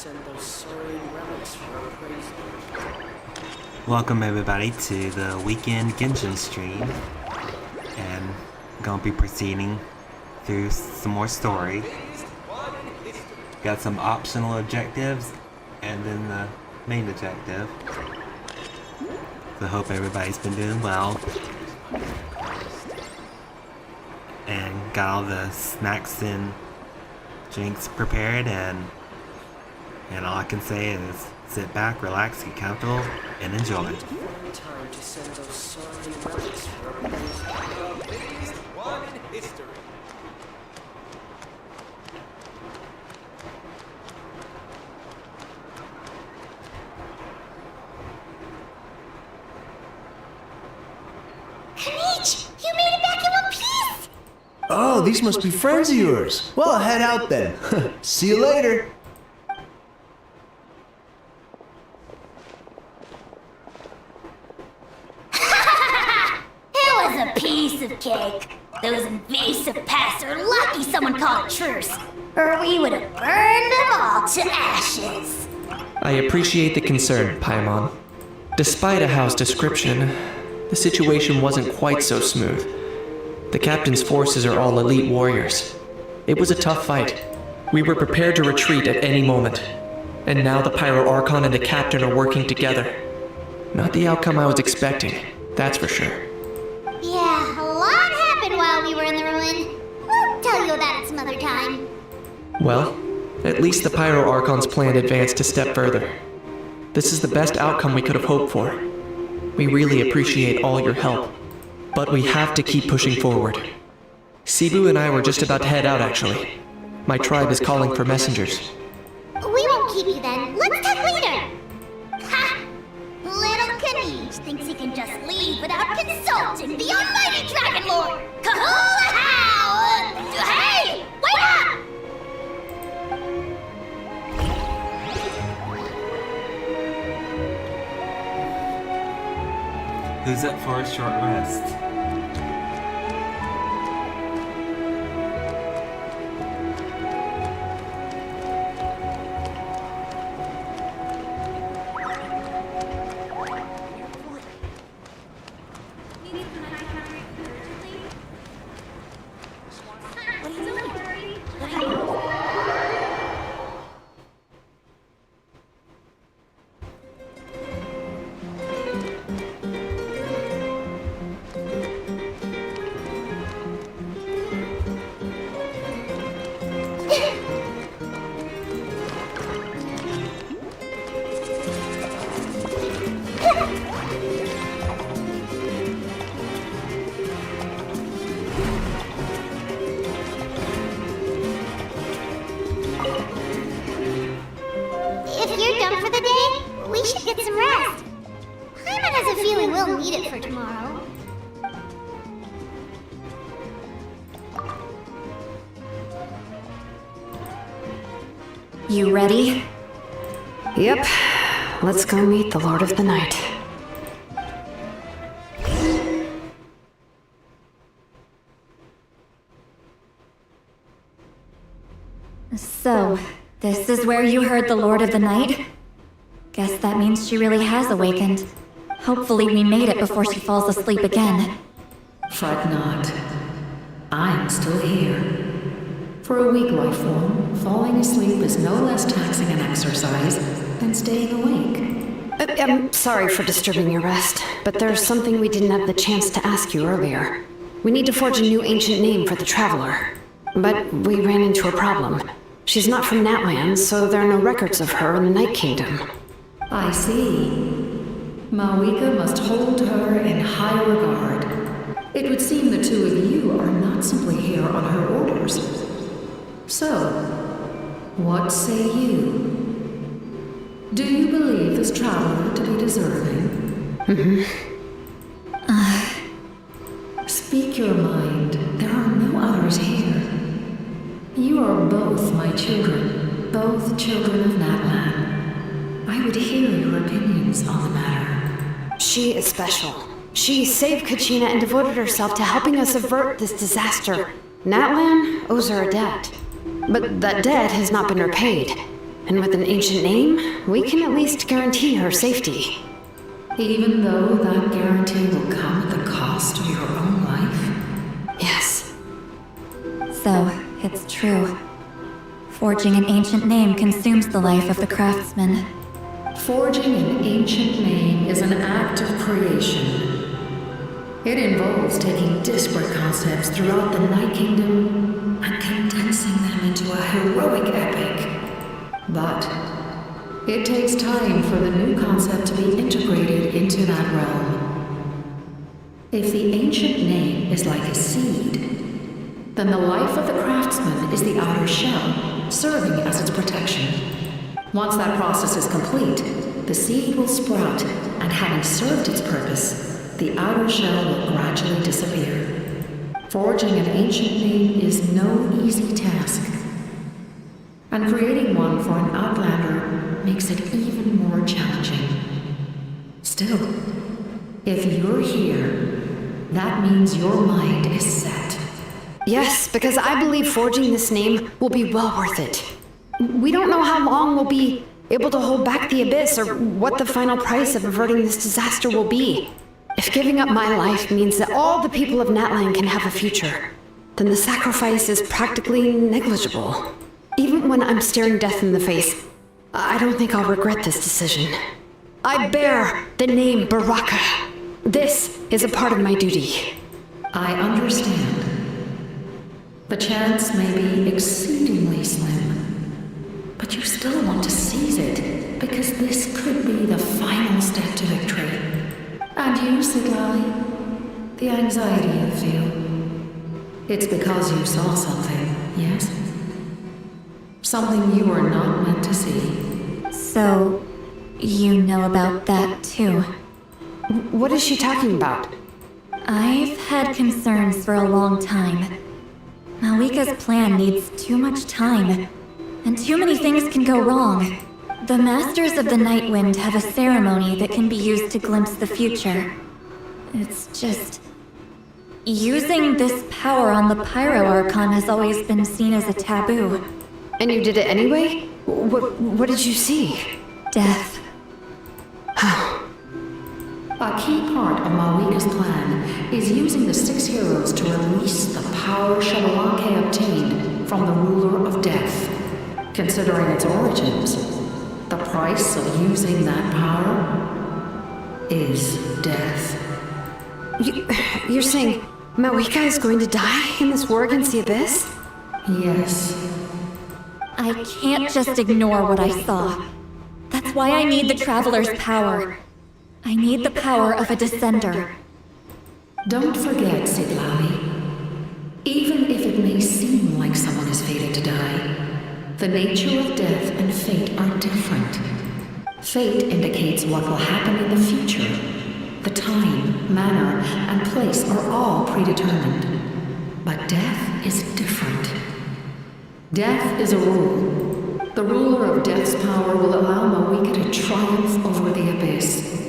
send those sorry relics for a praise. Welcome everybody to the weekend Genshin stream, and I'm gonna be proceeding through some more story. Got some optional objectives and then the main objective. So hope everybody's been doing well and got all the snacks and drinks prepared, and all I can say is sit back, relax, get comfortable, and enjoy. Time to send those sorry relics for a praise. The biggest one in history. Kanich, you made it back in one piece! Oh, these must be friends of yours. Well, head out then. See you later. It was a piece of cake. Those invasive pests are lucky someone called a truce, or we would have burned them all to ashes. I appreciate the concern, Paimon. Despite Ahao's description, the situation wasn't quite so smooth. The captain's forces are all elite warriors. It was a tough fight. We were prepared to retreat at any moment. And now the Pyro Archon and the captain are working together. Not the outcome I was expecting, that's for sure. Yeah, a lot happened while we were in the ruin. We'll tell you about it some other time. Well, at least the Pyro Archon's plan advanced a step further. This is the best outcome we could have hoped for. We really appreciate all your help. But we have to keep pushing forward. Cebu and I were just about to head out, actually. My tribe is calling for messengers. We won't keep you then. Let's talk later. Ha! Little Kanich thinks he can just leave without consulting the almighty Dragon Lord, Kahula How! Hey! Wait up! Who's up for a short rest? If you're done for the day, we should get some rest. Hyman has a feeling we'll need it for tomorrow. You ready? Yep. Let's go meet the Lord of the Night. So, this is where you heard the Lord of the Night? Guess that means she really has awakened. Hopefully we made it before she falls asleep again. Fret not. I'm still here. For a weak life form, falling asleep is no less taxing an exercise than staying awake. I'm sorry for disturbing your rest, but there's something we didn't have the chance to ask you earlier. We need to forge a new ancient name for the Traveler. But we ran into a problem. She's not from Natlan, so there are no records of her in the Night Kingdom. I see. Mawika must hold her in high regard. It would seem the two of you are not simply here on her orders. So, what say you? Do you believe this traveler to be deserving? Speak your mind. There are no others here. You are both my children, both children of Natlan. I would hear your opinions on the matter. She is special. She saved Kachina and devoted herself to helping us avert this disaster. Natlan owes her a debt. But that debt has not been repaid. And with an ancient name, we can at least guarantee her safety. Even though that guarantee will come at the cost of your own life? Yes. So, it's true. Forging an ancient name consumes the life of the craftsman. Forging an ancient name is an act of creation. It involves taking disparate concepts throughout the Night Kingdom and condensing them into a heroic epic. But it takes time for the new concept to be integrated into that realm. If the ancient name is like a seed, then the life of the craftsman is the outer shell, serving as its protection. Once that process is complete, the seed will sprout, and having served its purpose, the outer shell will gradually disappear. Forging an ancient name is no easy task, and creating one for an outlander makes it even more challenging. Still, if you're here, that means your mind is set. Yes, because I believe forging this name will be well worth it. We don't know how long we'll be able to hold back the abyss or what the final price of averting this disaster will be. If giving up my life means that all the people of Natlan can have a future, then the sacrifice is practically negligible. Even when I'm staring death in the face, I don't think I'll regret this decision. I bear the name Baraka. This is a part of my duty. I understand. The chance may be exceedingly slim, but you still want to seize it, because this could be the final step to victory. And you, Siglali, the anxiety you feel, it's because you saw something, yes? Something you were not meant to see. So, you know about that too. What is she talking about? I've had concerns for a long time. Malika's plan needs too much time, and too many things can go wrong. The Masters of the Night Wind have a ceremony that can be used to glimpse the future. It's just... using this power on the Pyro Archon has always been seen as a taboo. And you did it anyway? What did you see? Death. A key part of Malika's plan is using the 6 heroes to release the power Shabalake obtained from the ruler of death. Considering its origins, the price of using that power is death. You're saying Malika is going to die in this war against the Abyss? Yes. I can't just ignore what I saw. That's why I need the Traveler's power. I need the power of a Descender. Don't forget, Siglali. Even if it may seem like someone is fated to die, the nature of death and fate are different. Fate indicates what will happen in the future. The time, manner, and place are all predetermined. But death is different. Death is a rule. The ruler of death's power will allow Malika to triumph over the abyss.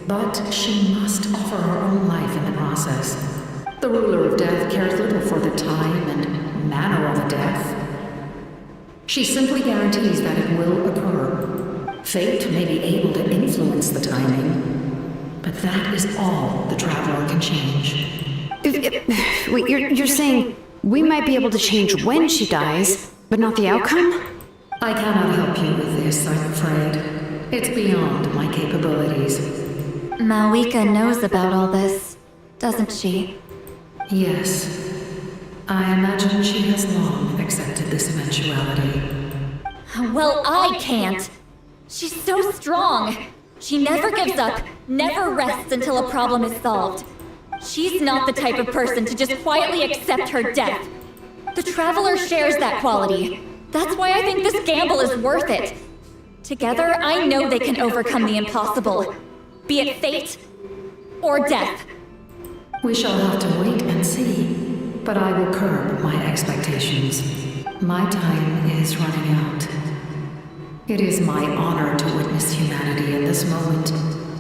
But she must offer her own life in the process. The ruler of death cares little for the time and manner of a death. She simply guarantees that it will occur. Fate may be able to influence the timing, but that is all the Traveler can change. Wait, you're saying we might be able to change when she dies, but not the outcome? I cannot help you with this, I'm afraid. It's beyond my capabilities. Malika knows about all this, doesn't she? Yes. I imagine she has long accepted this eventuality. Well, I can't. She's so strong. She never gives up, never rests until a problem is solved. She's not the type of person to just quietly accept her death. The Traveler shares that quality. That's why I think this gamble is worth it. Together, I know they can overcome the impossible. Be it fate or death. We shall have to wait and see, but I will curb my expectations. My time is running out. It is my honor to witness humanity in this moment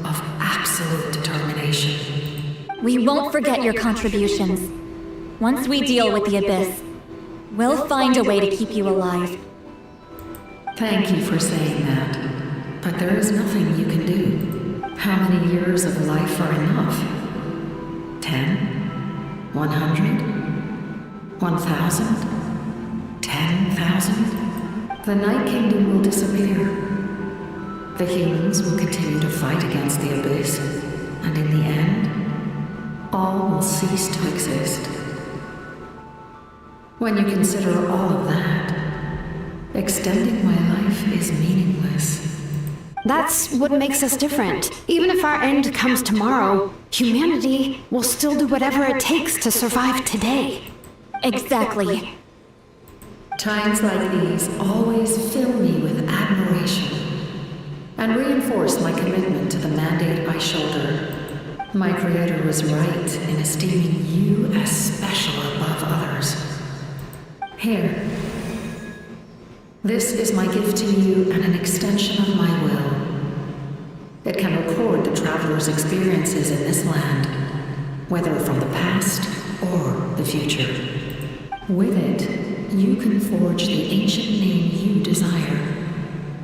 of absolute determination. We won't forget your contributions. Once we deal with the Abyss, we'll find a way to keep you alive. Thank you for saying that. But there is nothing you can do. How many years of life are enough? 10? 100? 1,000? 10,000? The Night Kingdom will disappear. The humans will continue to fight against the Abyss, and in the end, all will cease to exist. When you consider all of that, extending my life is meaningless. That's what makes us different. Even if our end comes tomorrow, humanity will still do whatever it takes to survive today. Exactly. Times like these always fill me with admiration and reinforce my commitment to the mandate I shoulder. My creator was right in esteeming you as special above others. Here. This is my gift to you and an extension of my will. It can record the traveler's experiences in this land, whether from the past or the future. With it, you can forge the ancient name you desire,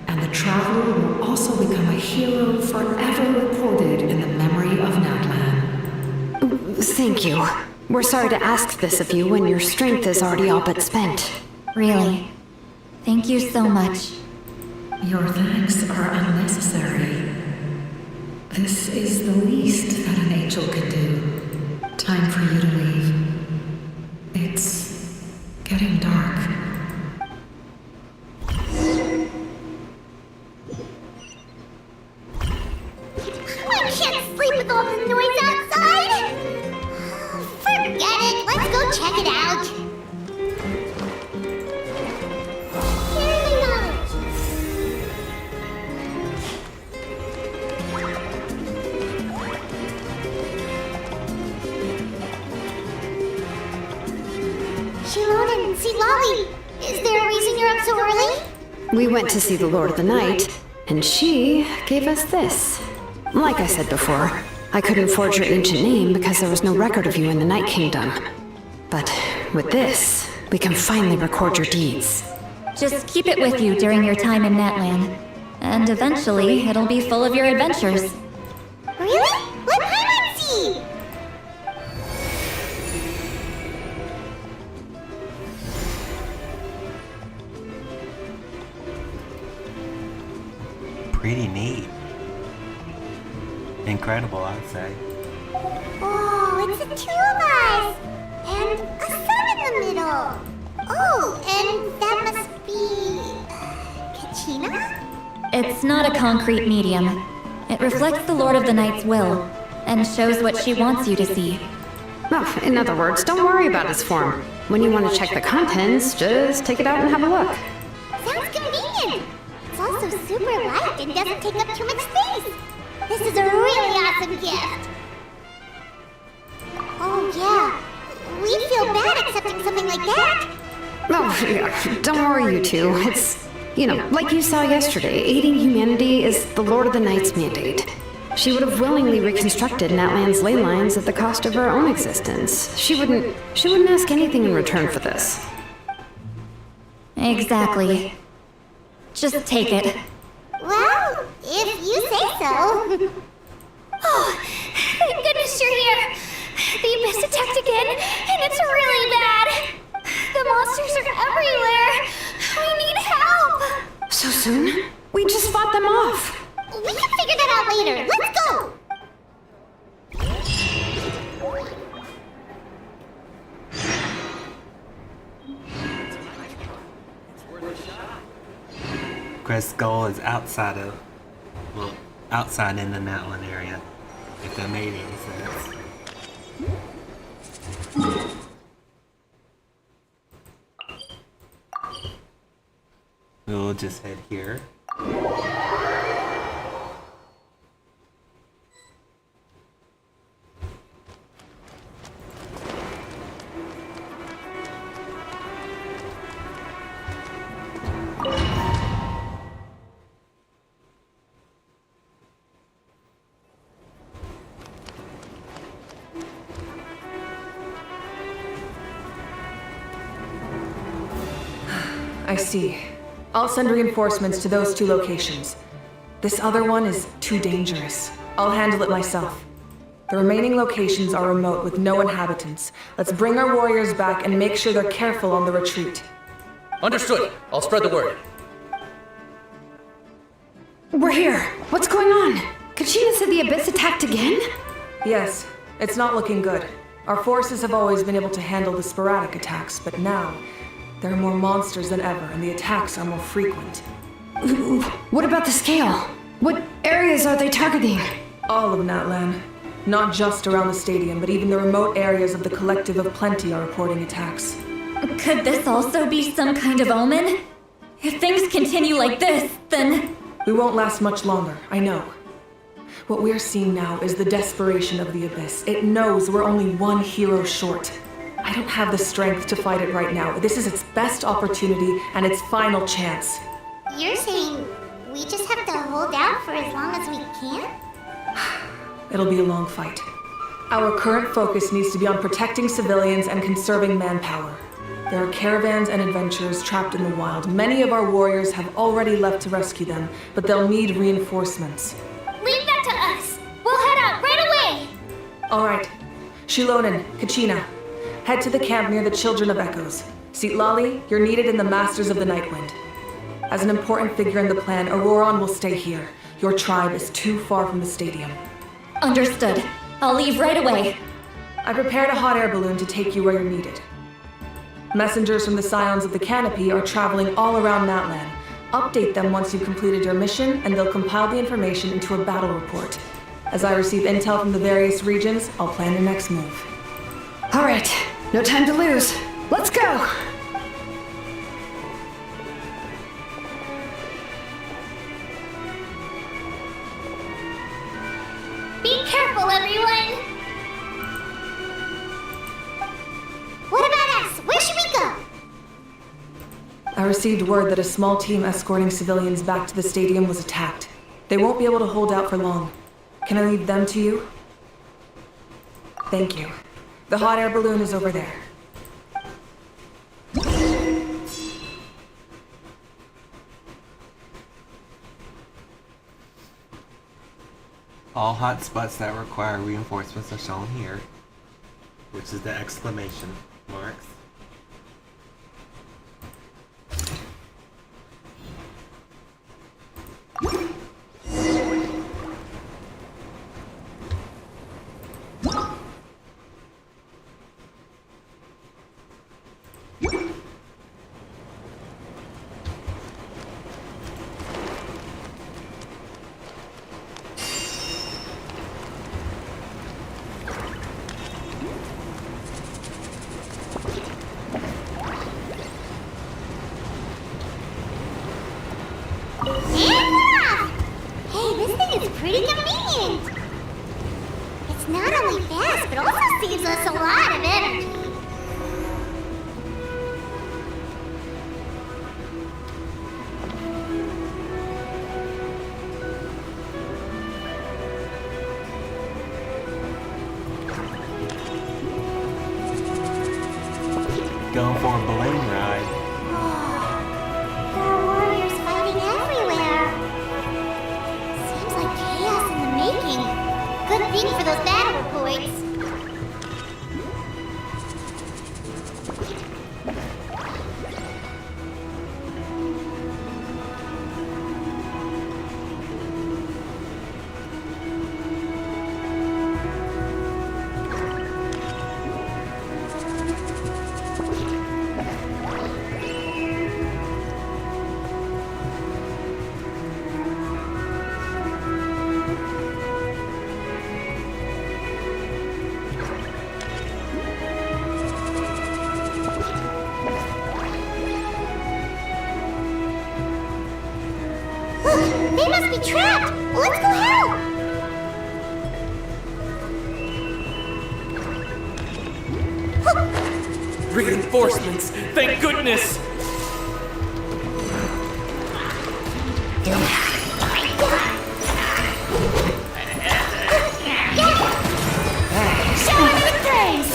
and the traveler will also become a hero forever recorded in the memory of Natlan. Thank you. We're sorry to ask this of you when your strength is already all but spent. Really. Thank you so much. Your thanks are unnecessary. This is the least that an angel can do. Time for you to leave. It's getting dark. I can't sleep with all the noise outside! Forget it, let's go check it out! Here's the knowledge! Shilon and Silali, is there a reason you're up so early? We went to see the Lord of the Night, and she gave us this. Like I said before, I couldn't forge your ancient name because there was no record of you in the Night Kingdom. But with this, we can finally record your deeds. Just keep it with you during your time in Natlan. And eventually, it'll be full of your adventures. Really? Let Paimon see! Pretty neat. Incredible, I'd say. Oh, it's the two of us! And a sun in the middle! Oh, and that must be... Kachina? It's not a concrete medium. It reflects the Lord of the Night's will, and shows what she wants you to see. Well, in other words, don't worry about its form. When you want to check the contents, just take it out and have a look. Sounds convenient! It's also super light and doesn't take up too much space! This is a really awesome gift! Oh yeah, we feel bad accepting something like that! Oh, yeah, don't worry, you two. It's, like you saw yesterday, aiding humanity is the Lord of the Night's mandate. She would have willingly reconstructed Natlan's ley lines at the cost of her own existence. She wouldn't ask anything in return for this. Exactly. Just take it. Well, if you say so. Oh, thank goodness you're here. The Abyss attacked again, and it's really bad. The monsters are everywhere. We need help. So soon? We just fought them off. We can figure that out later. Let's go. Crest Skull is outside in the Natlan area, if that made any sense. We'll just head here. I see. I'll send reinforcements to those 2 locations. This other one is too dangerous. I'll handle it myself. The remaining locations are remote with no inhabitants. Let's bring our warriors back and make sure they're careful on the retreat. Understood. I'll spread the word. We're here. What's going on? Kachina said the Abyss attacked again? Yes, it's not looking good. Our forces have always been able to handle the sporadic attacks, but now there are more monsters than ever, and the attacks are more frequent. What about the scale? What areas are they targeting? All of Natlan. Not just around the stadium, but even the remote areas of the Collective of Plenty are reporting attacks. Could this also be some kind of omen? If things continue like this, then... We won't last much longer, I know. What we're seeing now is the desperation of the Abyss. It knows we're only one hero short. I don't have the strength to fight it right now. This is its best opportunity and its final chance. You're saying we just have to hold out for as long as we can? It'll be a long fight. Our current focus needs to be on protecting civilians and conserving manpower. There are caravans and adventurers trapped in the wild. Many of our warriors have already left to rescue them, but they'll need reinforcements. Leave that to us! We'll head out right away! Alright. Shilonen, Kachina, head to the camp near the Children of Echoes. Sitlali, you're needed in the Masters of the Nightwind. As an important figure in the plan, Auroron will stay here. Your tribe is too far from the stadium. Understood. I'll leave right away. I prepared a hot air balloon to take you where you're needed. Messengers from the Scions of the Canopy are traveling all around Natlan. Update them once you've completed your mission, and they'll compile the information into a battle report. As I receive intel from the various regions, I'll plan your next move. All right, no time to lose. Let's go! Be careful, everyone! What about us? Where should we go? I received word that a small team escorting civilians back to the stadium was attacked. They won't be able to hold out for long. Can I leave them to you? Thank you. The hot air balloon is over there. All hotspots that require reinforcements are shown here, which is the exclamation marks. Hey, this thing is pretty convenient. It's not only fast, but also saves us a lot of energy. Going for a balloon ride. There are warriors fighting everywhere. Seems like chaos in the making. Good thing for those battle reports. They must be trapped! Let's go help! Reinforcements! Thank goodness! Shower with praise!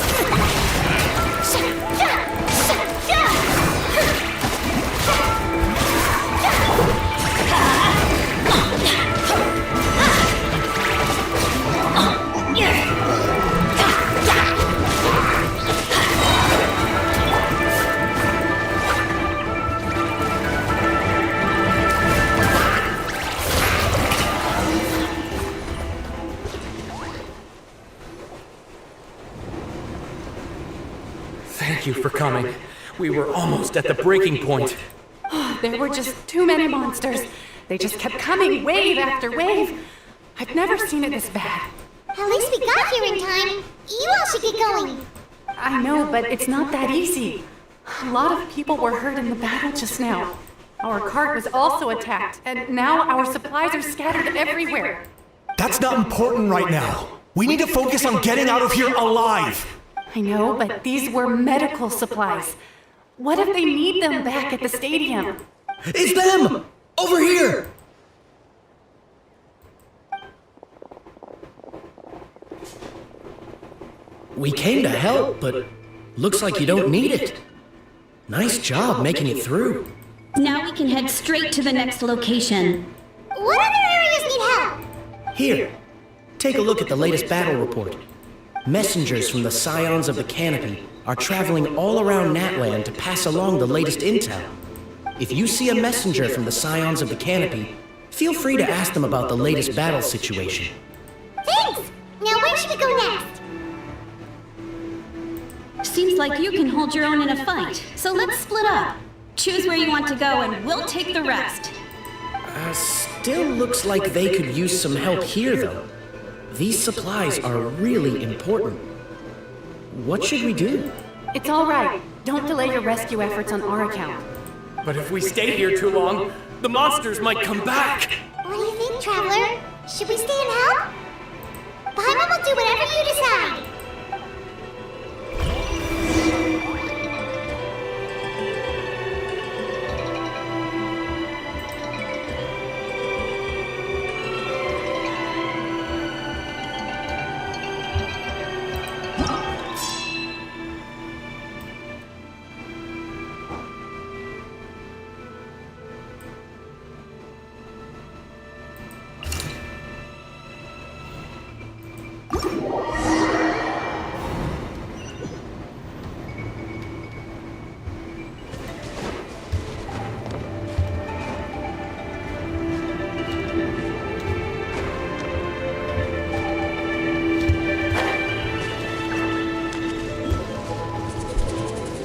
Thank you for coming. We were almost at the breaking point. There were just too many monsters. They just kept coming, wave after wave. I've never seen it this bad. At least we got here in time. You all should get going. I know, but it's not that easy. A lot of people were hurt in the battle just now. Our cart was also attacked, and now our supplies are scattered everywhere. That's not important right now. We need to focus on getting out of here alive. I know, but these were medical supplies. What if they need them back at the stadium? It's them! Over here! We came to help, but looks like you don't need it. Nice job making it through. Now we can head straight to the next location. What other areas need help? Here, take a look at the latest battle report. Messengers from the Scions of the Canopy are traveling all around Natlan to pass along the latest intel. If you see a messenger from the Scions of the Canopy, feel free to ask them about the latest battle situation. Thanks! Now where should we go next? Seems like you can hold your own in a fight, so let's split up. Choose where you want to go and we'll take the rest. Still looks like they could use some help here, though. These supplies are really important. What should we do? It's all right. Don't delay your rescue efforts on our account. But if we stay here too long, the monsters might come back. What do you think, Traveler? Should we stay and help? Paimon will do whatever you decide.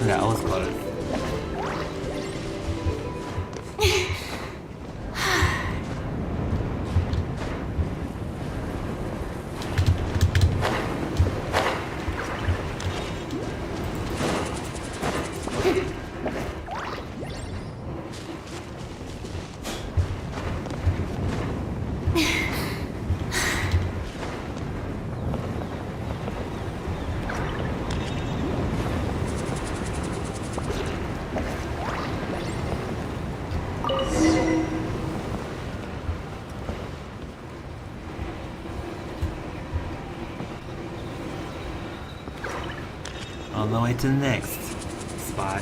That was close. On the way to the next spot.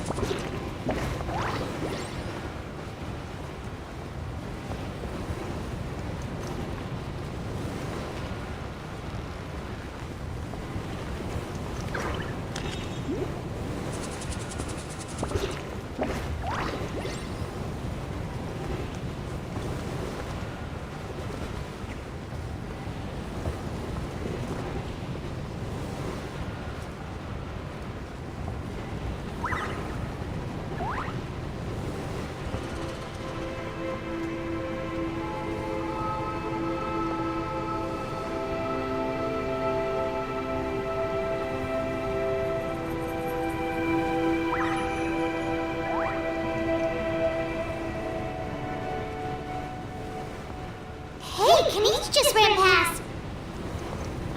Kanichi just ran past.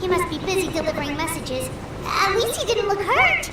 He must be busy delivering messages. At least he didn't look hurt.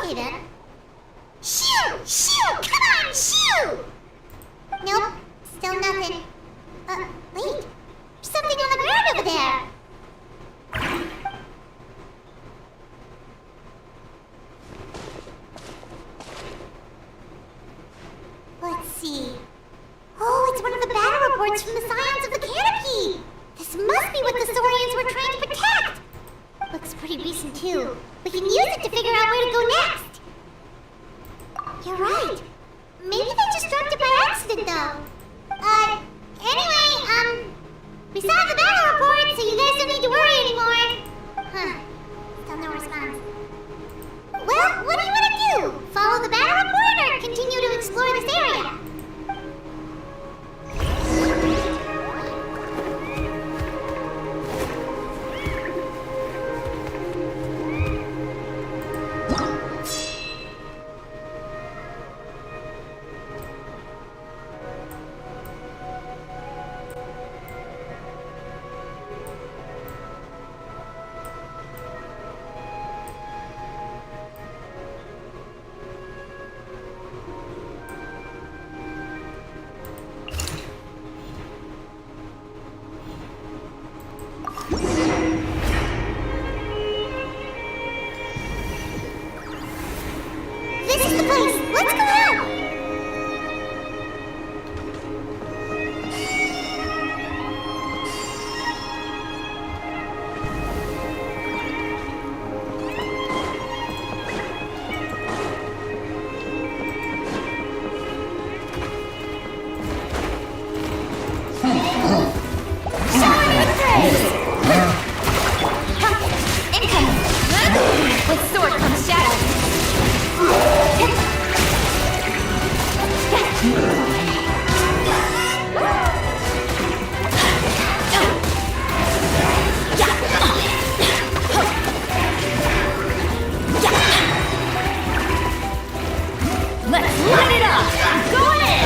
Okay then. Shoo! Shoo! Come on, shoo! Nope, still nothing. Wait. There's something on the ground over there. Let's see. Oh, it's one of the battle reports from the Scions of the Canopy! This must be what the Saurians were trying to protect! Looks pretty recent too. We can use it to figure out where to go next. You're right. Maybe they just dropped it by accident though. Anyway, we saw the battle report, so you guys don't need to worry anymore. Huh. Still no response. Well, what do you want to do? Follow the battle report or continue to explore this area? This is the place! Let's go out! With sword comes shadow. Let's light it up! I'm going in!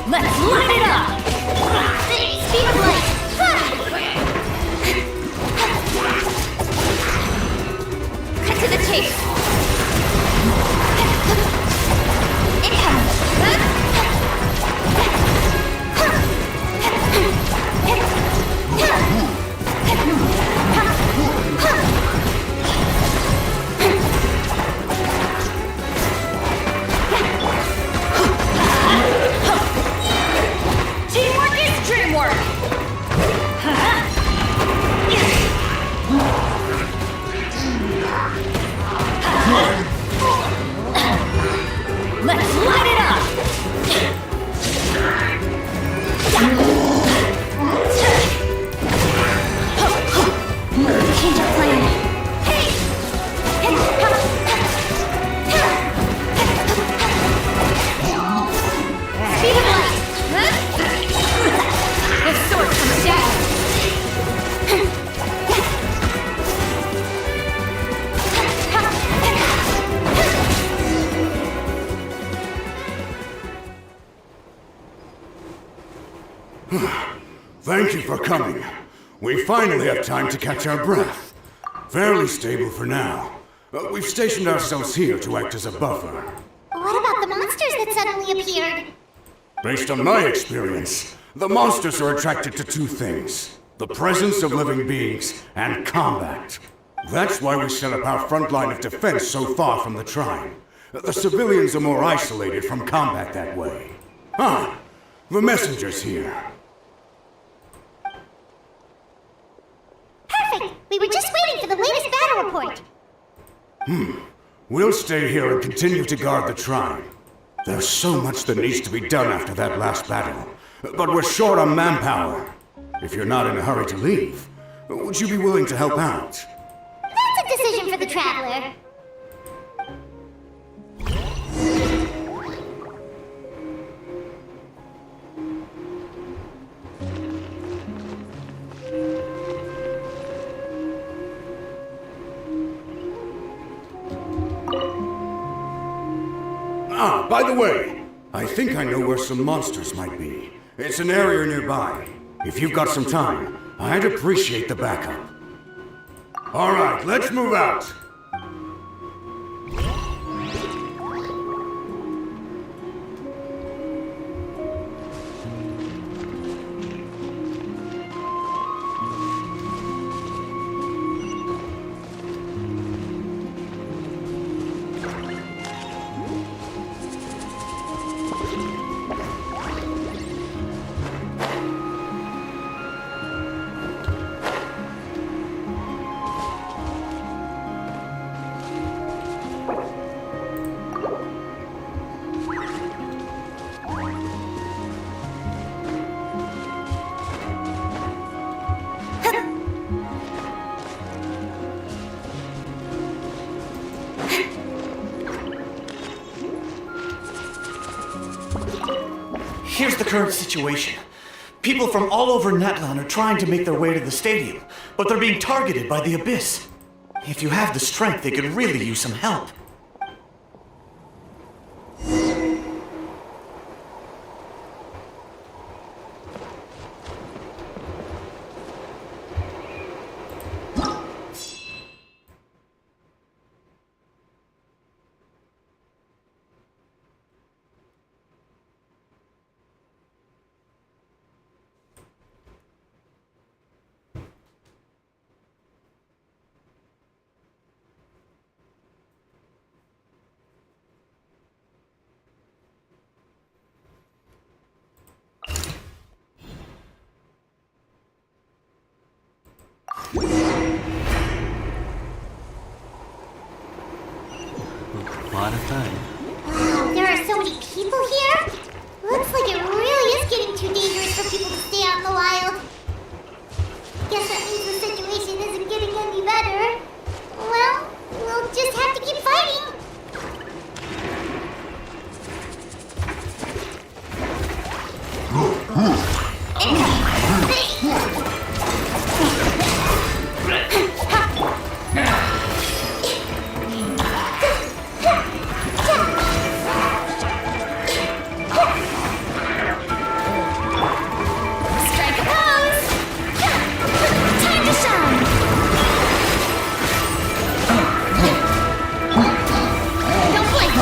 Let's light it up! Speed of light! Cut to the chase! Teamwork is dreamwork! Let's light it up! Change of plan. Speed of light! With sword comes shadow. Thank you for coming. We finally have time to catch our breath. Fairly stable for now. We've stationed ourselves here to act as a buffer. What about the monsters that suddenly appeared? Based on my experience, the monsters are attracted to two things: the presence of living beings and combat. That's why we set up our front line of defense so far from the Trine. The civilians are more isolated from combat that way. Ah, the messenger's here. Perfect! We were just waiting for the latest battle report. We'll stay here and continue to guard the Trine. There's so much that needs to be done after that last battle. But we're short on manpower. If you're not in a hurry to leave, would you be willing to help out? That's a decision for the Traveler. Ah, by the way, I think I know where some monsters might be. It's an area nearby. If you've got some time, I'd appreciate the backup. All right, let's move out. Here's the current situation. People from all over Natlan are trying to make their way to the stadium, but they're being targeted by the Abyss. If you have the strength, they could really use some help. A lot of fun. Wow, there are so many people here? Looks like it really is getting too dangerous for people to stay out in the wild. Guess that means the situation isn't getting any better. Well, we'll just have to keep fighting. Strike a pose! Time to shine! Don't blink!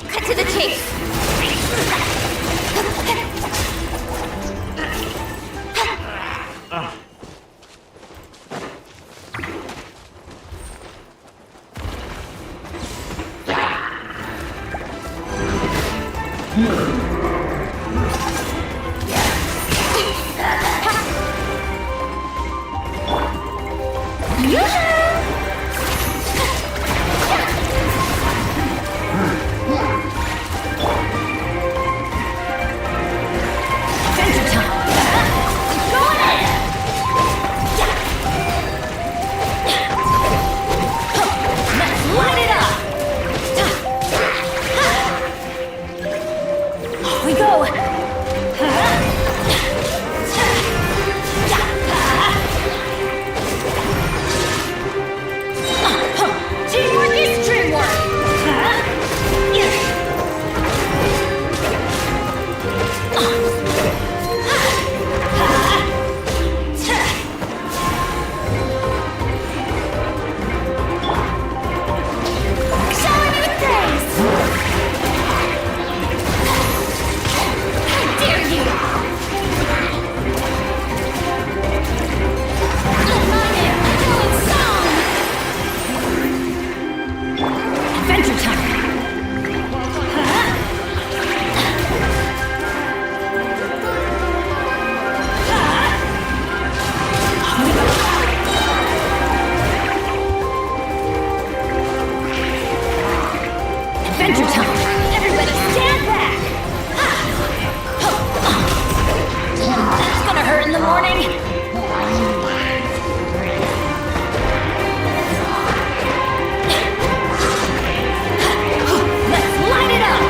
Cut to the chase! Light it up! Off we go! Teamwork is dreamwork! Shower me with praise! How dare you! Adventure time! Adventure time! Everybody stand back! That's gonna hurt in the morning! Let's light it up!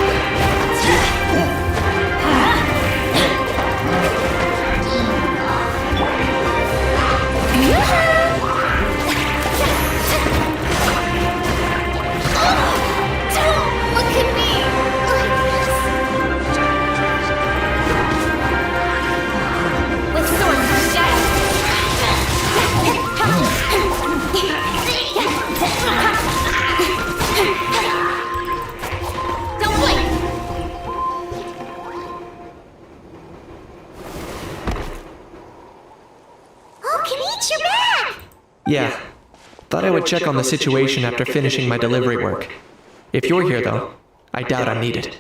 Yeah. Thought I would check on the situation after finishing my delivery work. If you're here, though, I doubt I'm needed.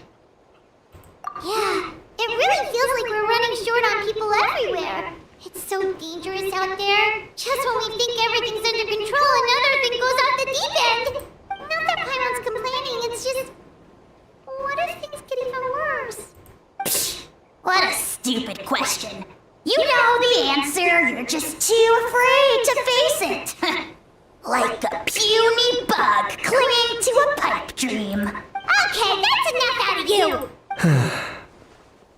Yeah, it really feels like we're running short on people everywhere. It's so dangerous out there. Just when we think everything's under control, another thing goes off the deep end. Not that Paimon's complaining, it's just... What if things get even worse? Psh, what a stupid question. You know the answer, you're just too afraid to face it. Like a puny bug clinging to a pipe dream. Okay, that's enough out of you!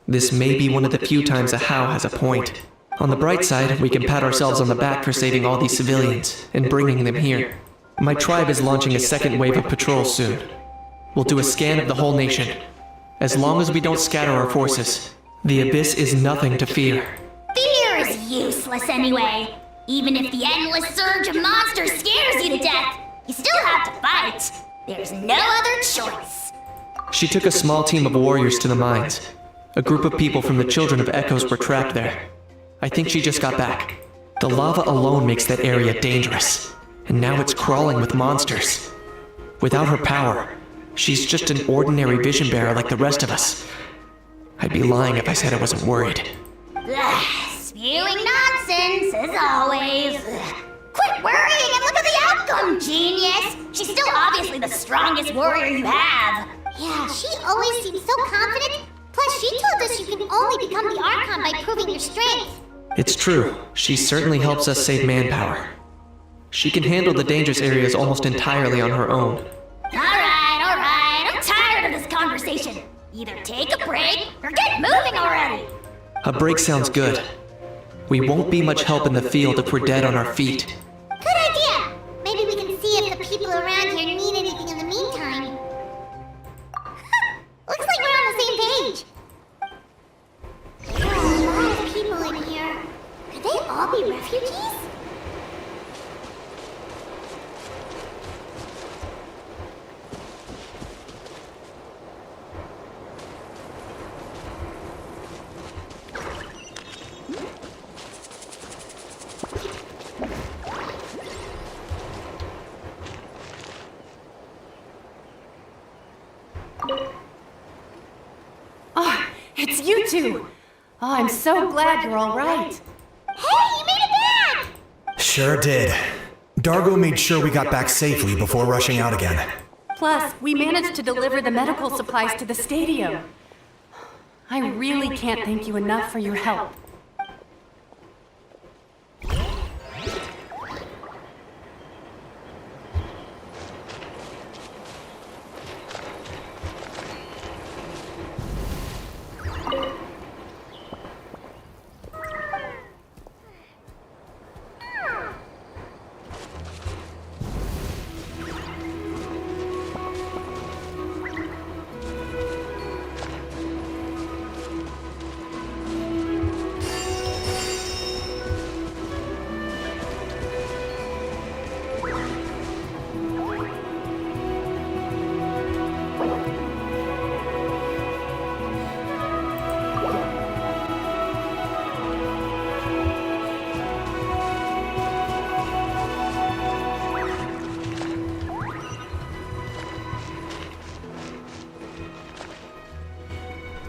This may be one of the few times a How has a point. On the bright side, we can pat ourselves on the back for saving all these civilians and bringing them here. My tribe is launching a second wave of patrols soon. We'll do a scan of the whole nation. As long as we don't scatter our forces, the Abyss is nothing to fear. Fear is useless anyway. Even if the endless surge of monsters scares you to death, you still have to fight. There's no other choice. She took a small team of warriors to the mines. A group of people from the Children of Echoes were trapped there. I think she just got back. The lava alone makes that area dangerous, and now it's crawling with monsters. Without her power, she's just an ordinary vision bearer like the rest of us. I'd be lying if I said I wasn't worried. Spewing nonsense, as always. Quit worrying and look at the outcome, genius! She's still obviously the strongest warrior you have. Yeah, she always seems so confident. Plus, she told us you can only become the Archon by proving your strength. It's true. She certainly helps us save manpower. She can handle the dangerous areas almost entirely on her own. Alright. I'm tired of this conversation. Either take a break or get moving already. A break sounds good. We won't be much help in the field if we're dead on our feet. Good idea! Maybe we can see if the people around here need anything in the meantime. Looks like we're on the same page. There are a lot of people in here. Could they all be refugees? Oh, it's you two! Oh, I'm so glad you're all right. Hey, you made it back! Sure did. Dargo made sure we got back safely before rushing out again. Plus, we managed to deliver the medical supplies to the stadium. I really can't thank you enough for your help.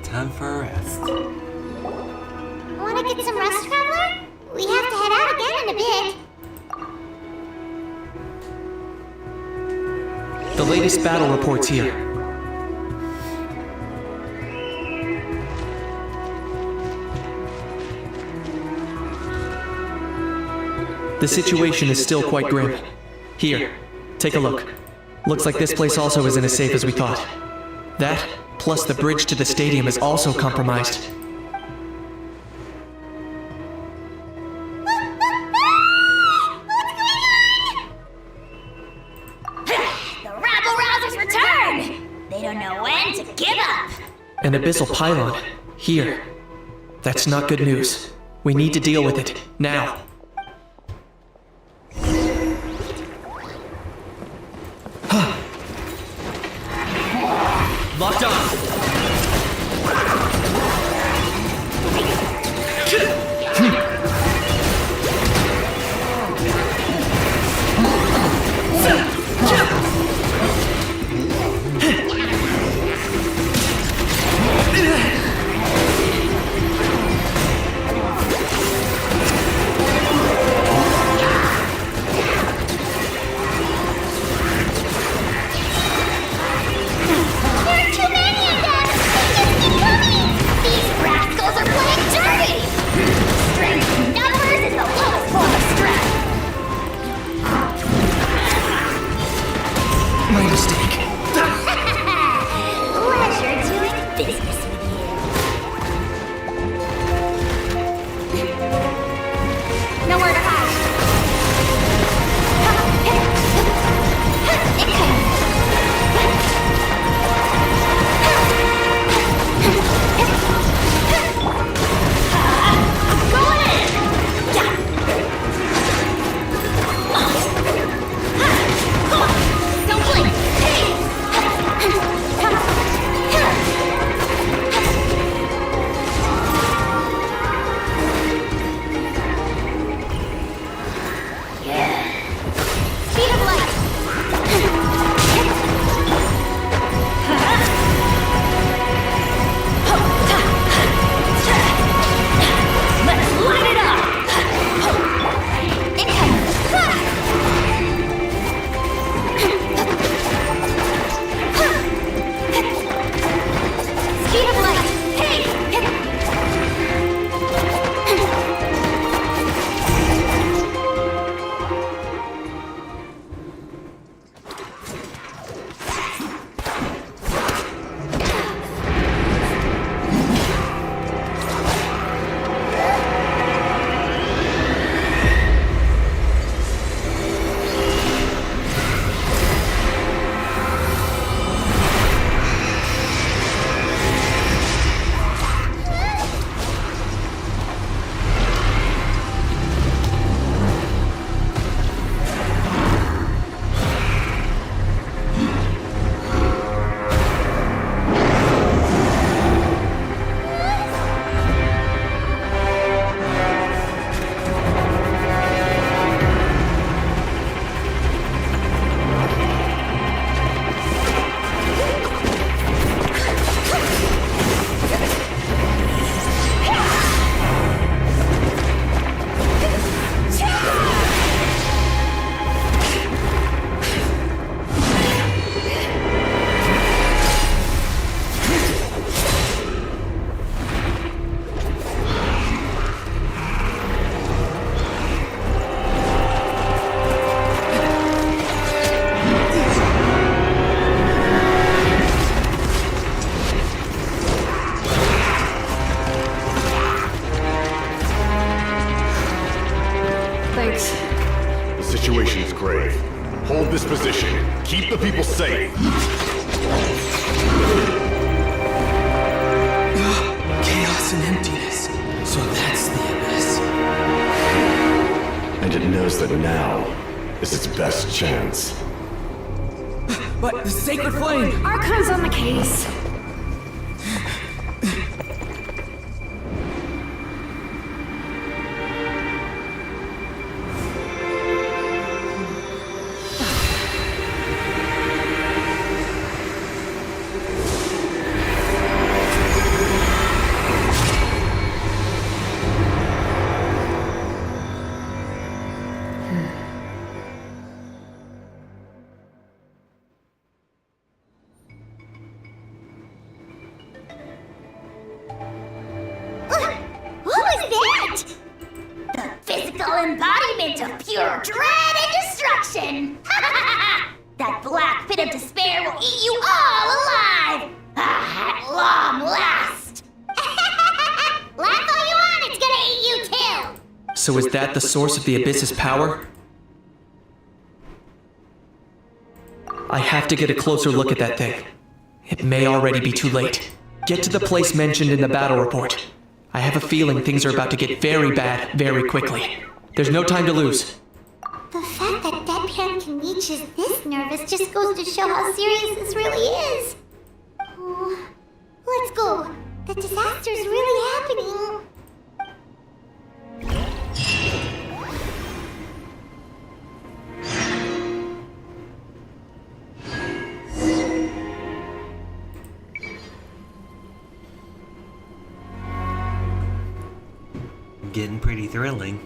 Time for a rest. Wanna get some rest, Traveler? We have to head out again in a bit. The latest battle reports here. The situation is still quite grim. Here, take a look. Looks like this place also isn't as safe as we thought. That, plus the bridge to the stadium is also compromised. The rabble-rousers return! They don't know when to give up! An abyssal pylon. Here. That's not good news. We need to deal with it, now. Locked on! that now is its best chance. But the sacred flame! Archon's on the case. Embodiment of pure dread and destruction! That black pit of despair will eat you all alive! At long last! Laugh all you want, it's gonna eat you too! So is that the source of the Abyss's power? I have to get a closer look at that thing. It may already be too late. Get to the place mentioned in the battle report. I have a feeling things are about to get very bad very quickly. There's no time to lose. The fact that Deadpan Kenichi is this nervous just goes to show how serious this really is. Oh, let's go. The disaster is really happening. Getting pretty thrilling.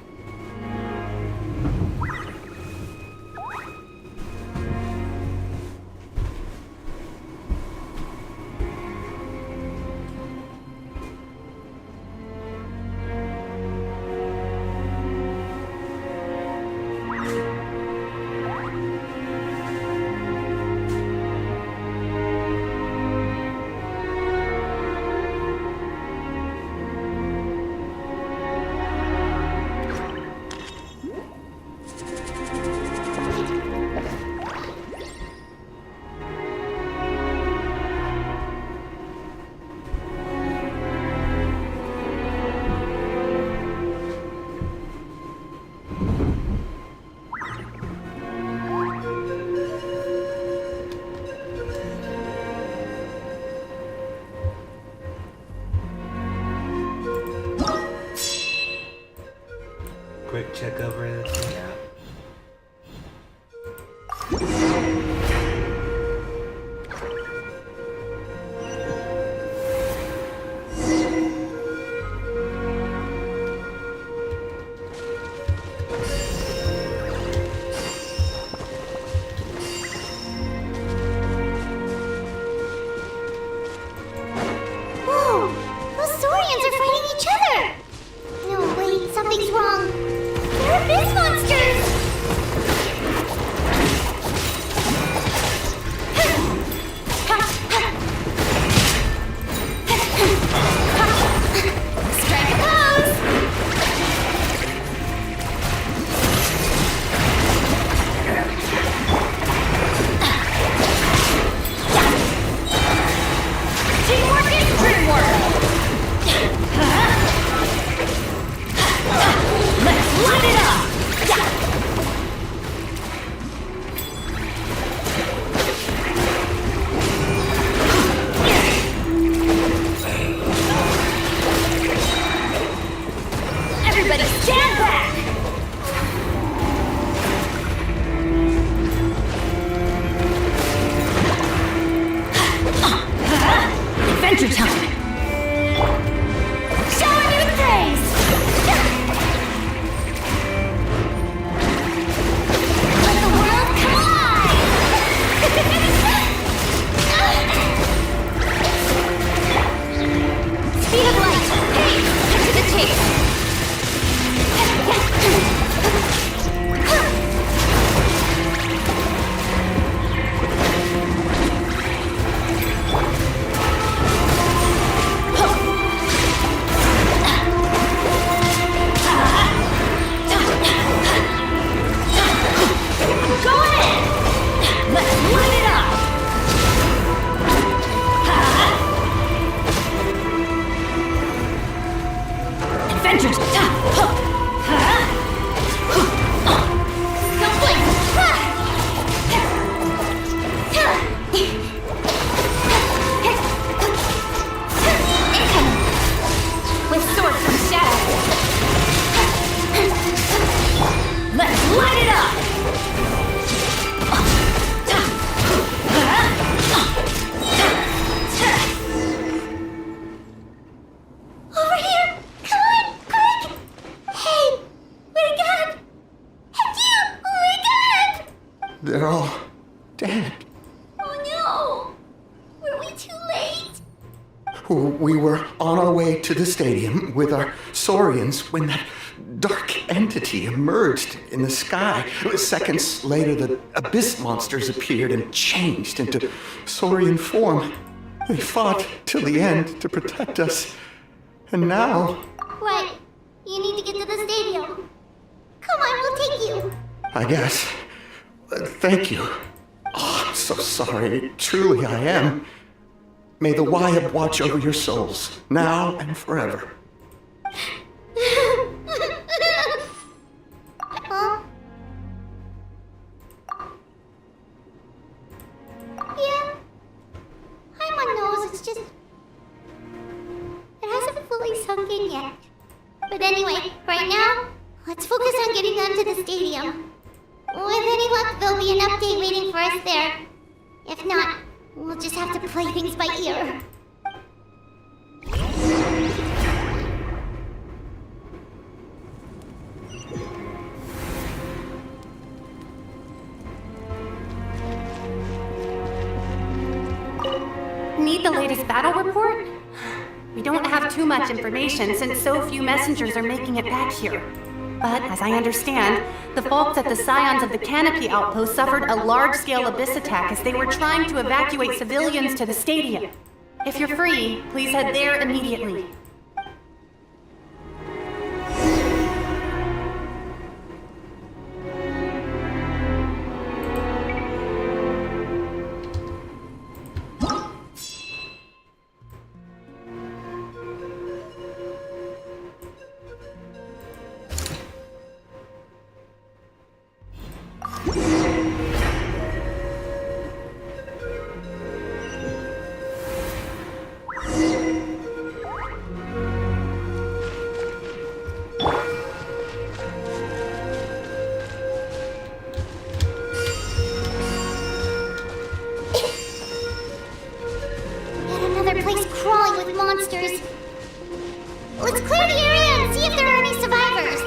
Quick check over it. Yeah. Whoa! Those Saurians are fighting each other! No, wait, something's wrong. They're abyss monsters! Strike a pose! Teamwork is dreamwork! Let's light it up! Everybody stand back! Adventure time! Showing you the face! Let the world collide! Speed of light! Hey! Cut to the chase! too late. We were on our way to the stadium with our saurians when that dark entity emerged in the sky. Seconds later, the abyss monsters appeared and changed into saurian form. They fought till the end to protect us. And now... What? You need to get to the stadium. Come on, we'll take you. I guess. Thank you. Oh, I'm so sorry. Truly I am. May the Wyab watch over your souls, now and forever. Huh? Yeah. Paimon knows, it's just... It hasn't fully sunk in yet. But anyway, right now, let's focus on getting them to the stadium. With any luck, there'll be an update waiting for us there. If not, we'll just have to play things by ear. Need the latest battle report? We don't have too much information since so few messengers are making it back here. But, as I understand, the folks at the Scions of the Canopy outpost suffered a large-scale abyss attack as they were trying to evacuate civilians to the stadium. If you're free, please head there immediately. Monsters. Let's clear the area and see if there are any survivors.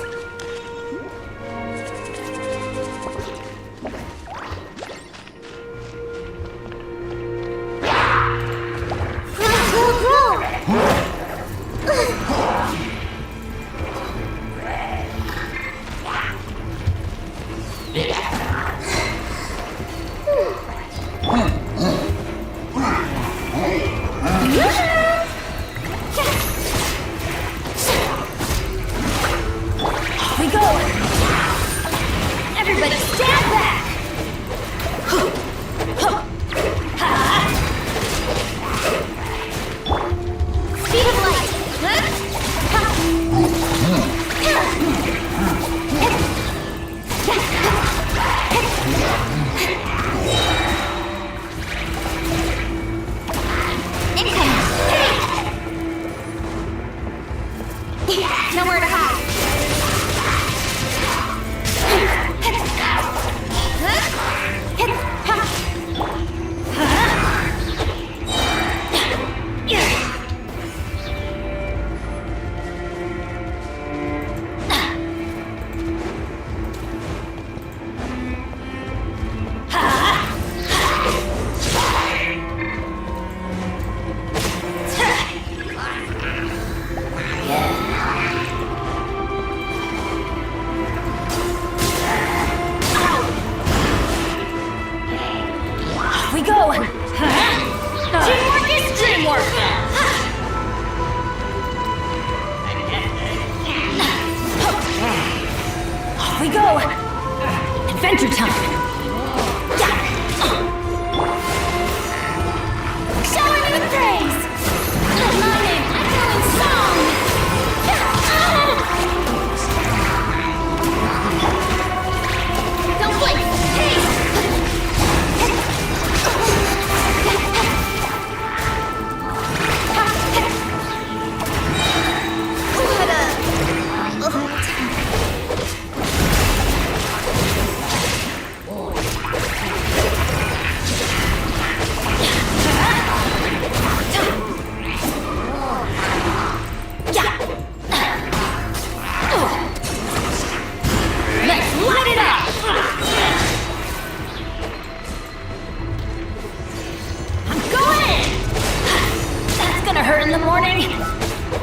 the morning.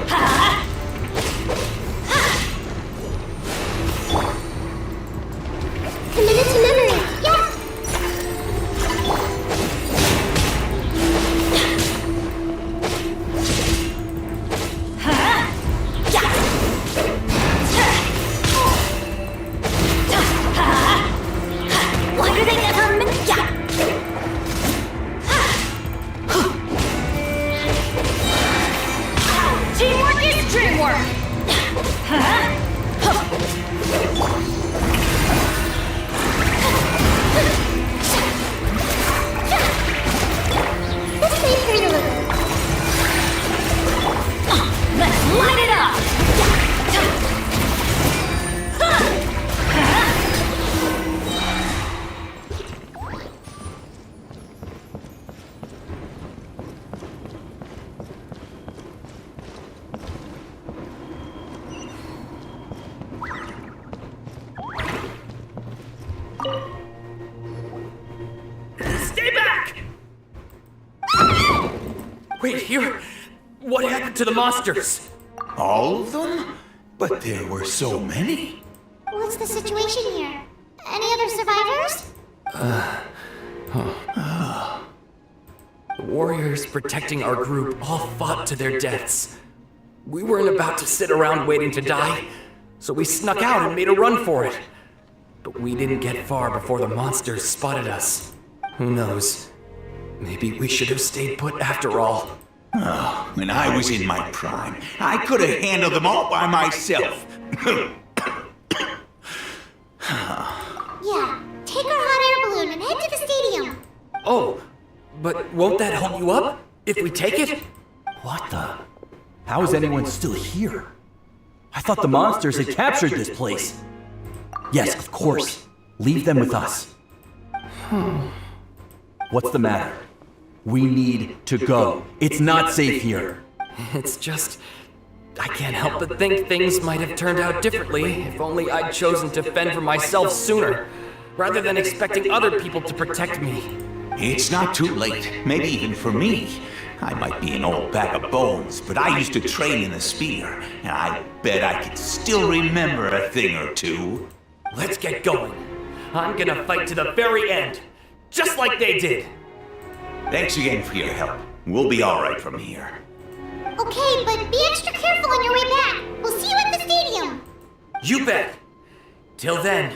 Ha! Committed to memory. Yes. Why do they never Teamwork is dreamwork! Let's play pretty little. Let's light it up! Stay back! Wait here. What happened to the monsters? All of them? But there were so many. What's the situation here? Any other survivors? The warriors protecting our group all fought to their deaths. We weren't about to sit around waiting to die, so we snuck out and made a run for it. But we didn't get far before the monsters spotted us. Who knows? Maybe we should have stayed put after all. Oh, when I was in my prime, I could have handled them all by myself. Yeah, take our hot air balloon and head to the stadium. Oh, but won't that help you up if we take it? What the? How is anyone still here? I thought the monsters had captured this place. Yes, of course. Leave them with us. What's the matter? We need to go. It's not safe here. It's just... I can't help but think things might have turned out differently if only I'd chosen to fend for myself sooner, rather than expecting other people to protect me. It's not too late, maybe even for me. I might be an old bag of bones, but I used to train in the spear, and I bet I can still remember a thing or two. Let's get going. I'm gonna fight to the very end, just like they did. Thanks again for your help. We'll be all right from here. Okay, but be extra careful on your way back. We'll see you at the stadium. You bet. Till then.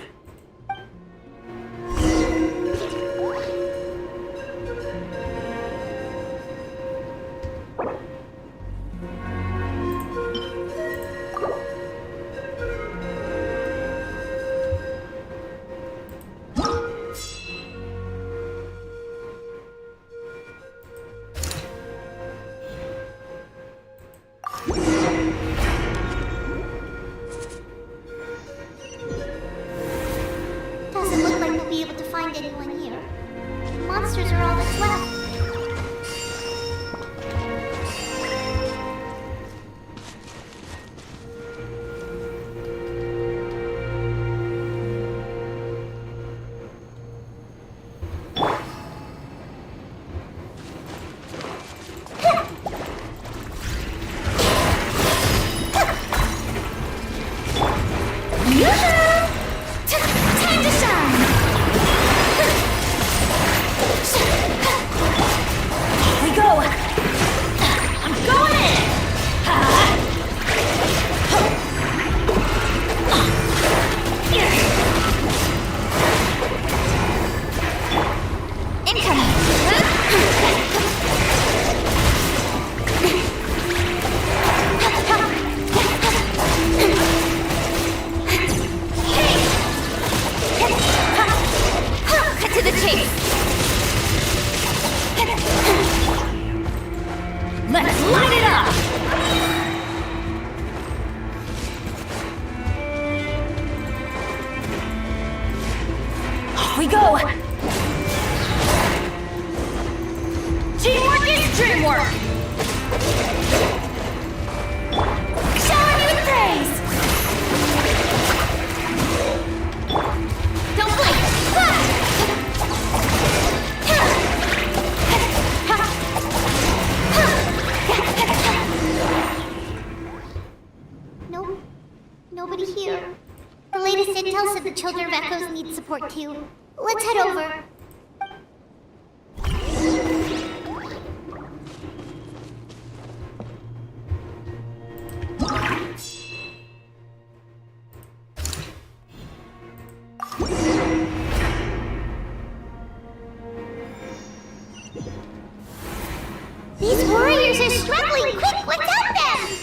Doesn't look like we'll be able to find anyone here. Monsters are all that's left. Time to shine! Here we go! I'm going in! Cut to the chase! Let's light it up! Off we go! Teamwork is dreamwork! Showering you with praise! Don't blink! children of Echoes need support too. Let's head over. These warriors are struggling! Quick, let's help them!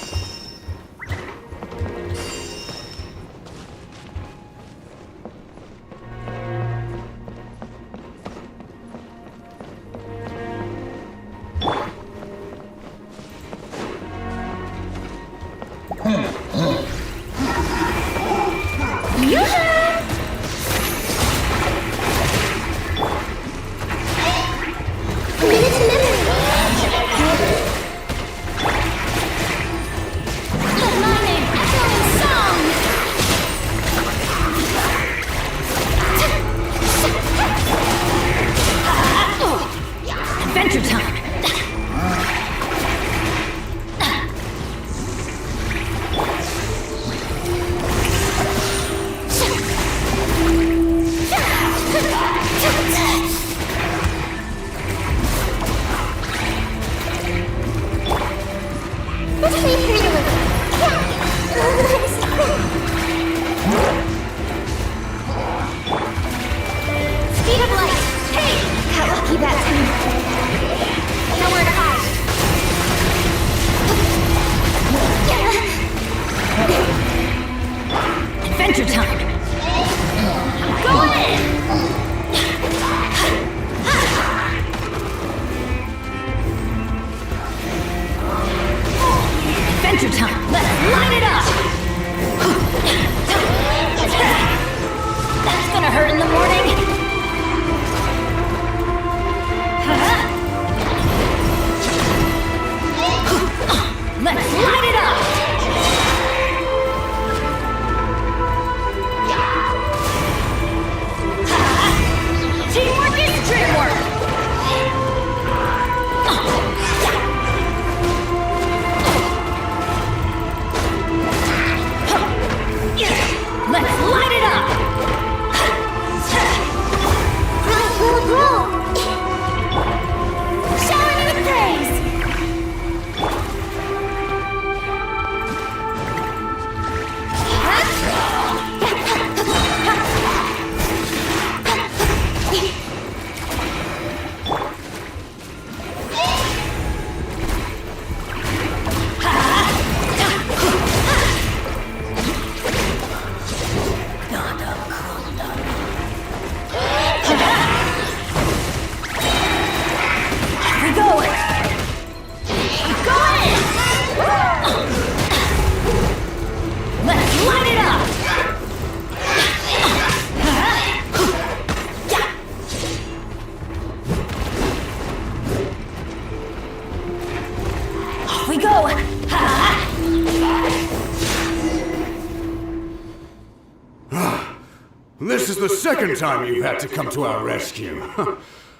This is the second time you've had to come to our rescue.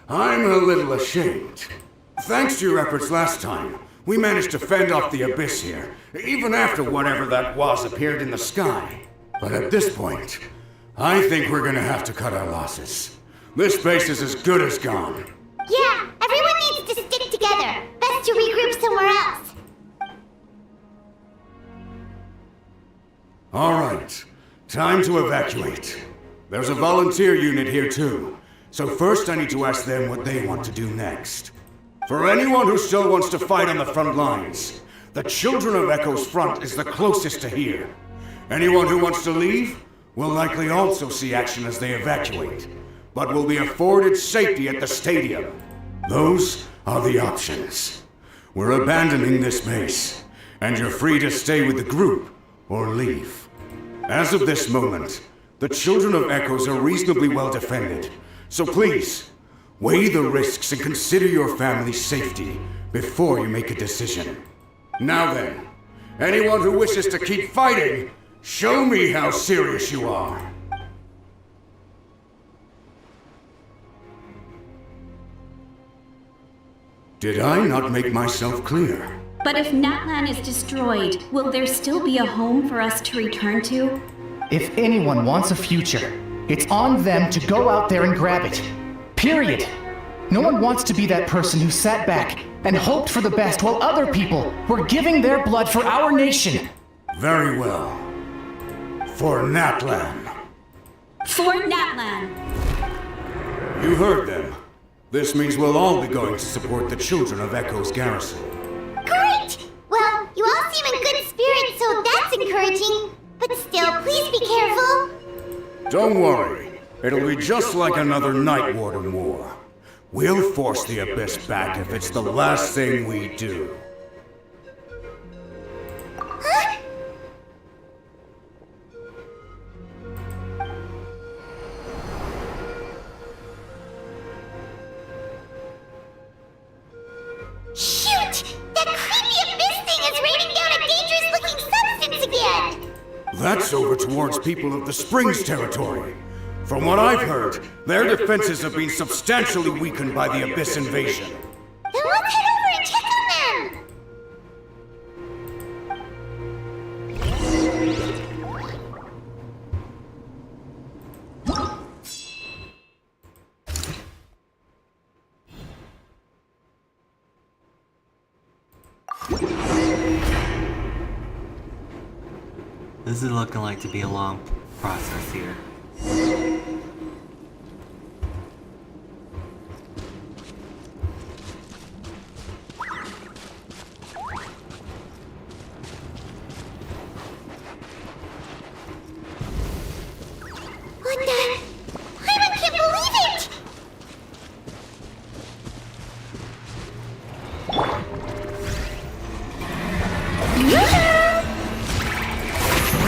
I'm a little ashamed. Thanks to your efforts last time, we managed to fend off the abyss here, even after whatever that was appeared in the sky. But at this point, I think we're gonna have to cut our losses. This base is as good as gone. Yeah, everyone needs to stick together. Best to regroup somewhere else. All right, time to evacuate. There's a volunteer unit here too, so first I need to ask them what they want to do next. For anyone who still wants to fight on the front lines, the Children of Echo's front is the closest to here. Anyone who wants to leave will likely also see action as they evacuate, but will be afforded safety at the stadium. Those are the options. We're abandoning this base, and you're free to stay with the group or leave. As of this moment, the Children of Echoes are reasonably well defended, so please, weigh the risks and consider your family's safety before you make a decision. Now then, anyone who wishes to keep fighting, show me how serious you are. Did I not make myself clear? But if Natlan is destroyed, will there still be a home for us to return to? If anyone wants a future, It's on them to go out there and grab it. Period. No one wants to be that person who sat back and hoped for the best while other people were giving their blood for our nation. Very well. For Natlan. For Natlan. You heard them. This means we'll all be going to support the children of Echo's garrison. Great! Well, you all seem in good spirits, so that's encouraging. But still, please be careful. Don't worry. It'll be just like another Night Warden war. We'll force the Abyss back if it's the last thing we do. Huh? Shoot! That creepy Abyss thing is raining down a dangerous-looking substance again! That's over towards people of the Springs territory. From what I've heard, their defenses have been substantially weakened by the Abyss invasion. Then let's head over and check on them! This is looking like to be a long process here. What the? Paimon can't believe it!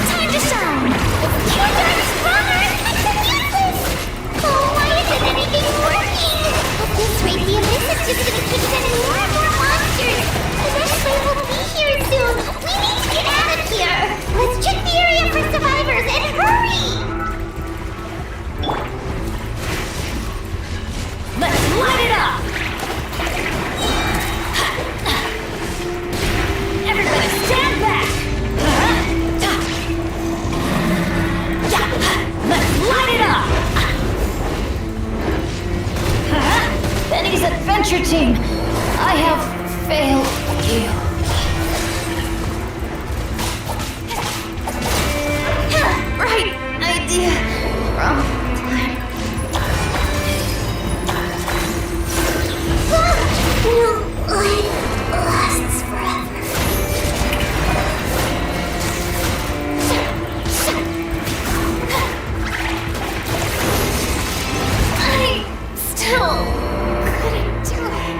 Time to shine! It's too darn stronger and useless! Oh, why isn't anything working? At this rate, the Abyss is just gonna keep sending more and more monsters! Eventually, we'll be here soon! We need to get out of here! Let's check the area for survivors and hurry! Let's light it up! Everybody stand back! Let's light it up! Benny's adventure team, I have failed you. Right idea, wrong time. Will life lasts forever? I still couldn't do it.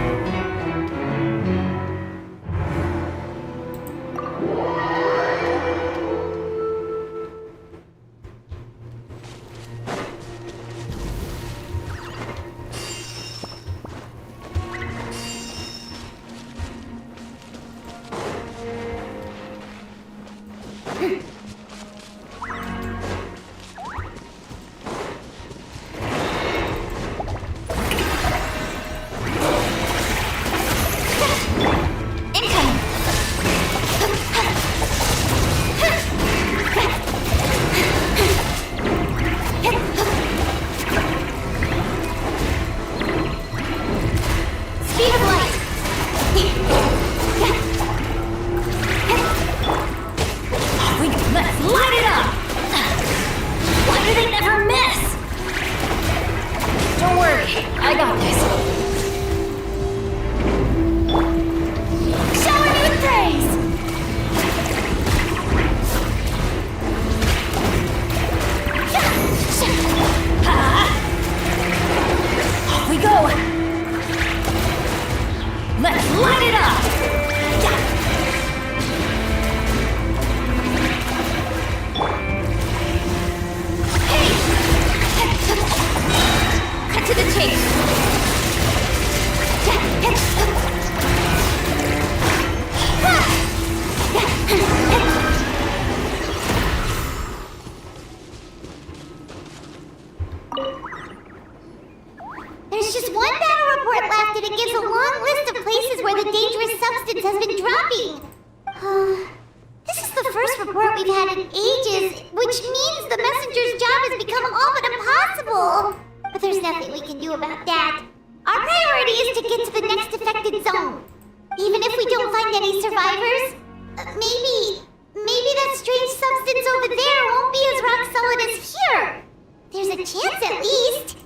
Speed of light. Let's light it up! Why do they never miss? Don't worry, I got this. Shower me with praise! Off we go! Let's light it up! Cut to the chase! There's just one battle report left, and it gives a long list of places where the dangerous substance has been dropping. This is the first report report we've had in ages, which means the messenger's job has become all but impossible. But there's nothing we can do about that. Our priority is to get to the next affected zone. Even if we don't find any survivors, maybe that strange substance over there won't be as rock solid as here. There's a chance at least.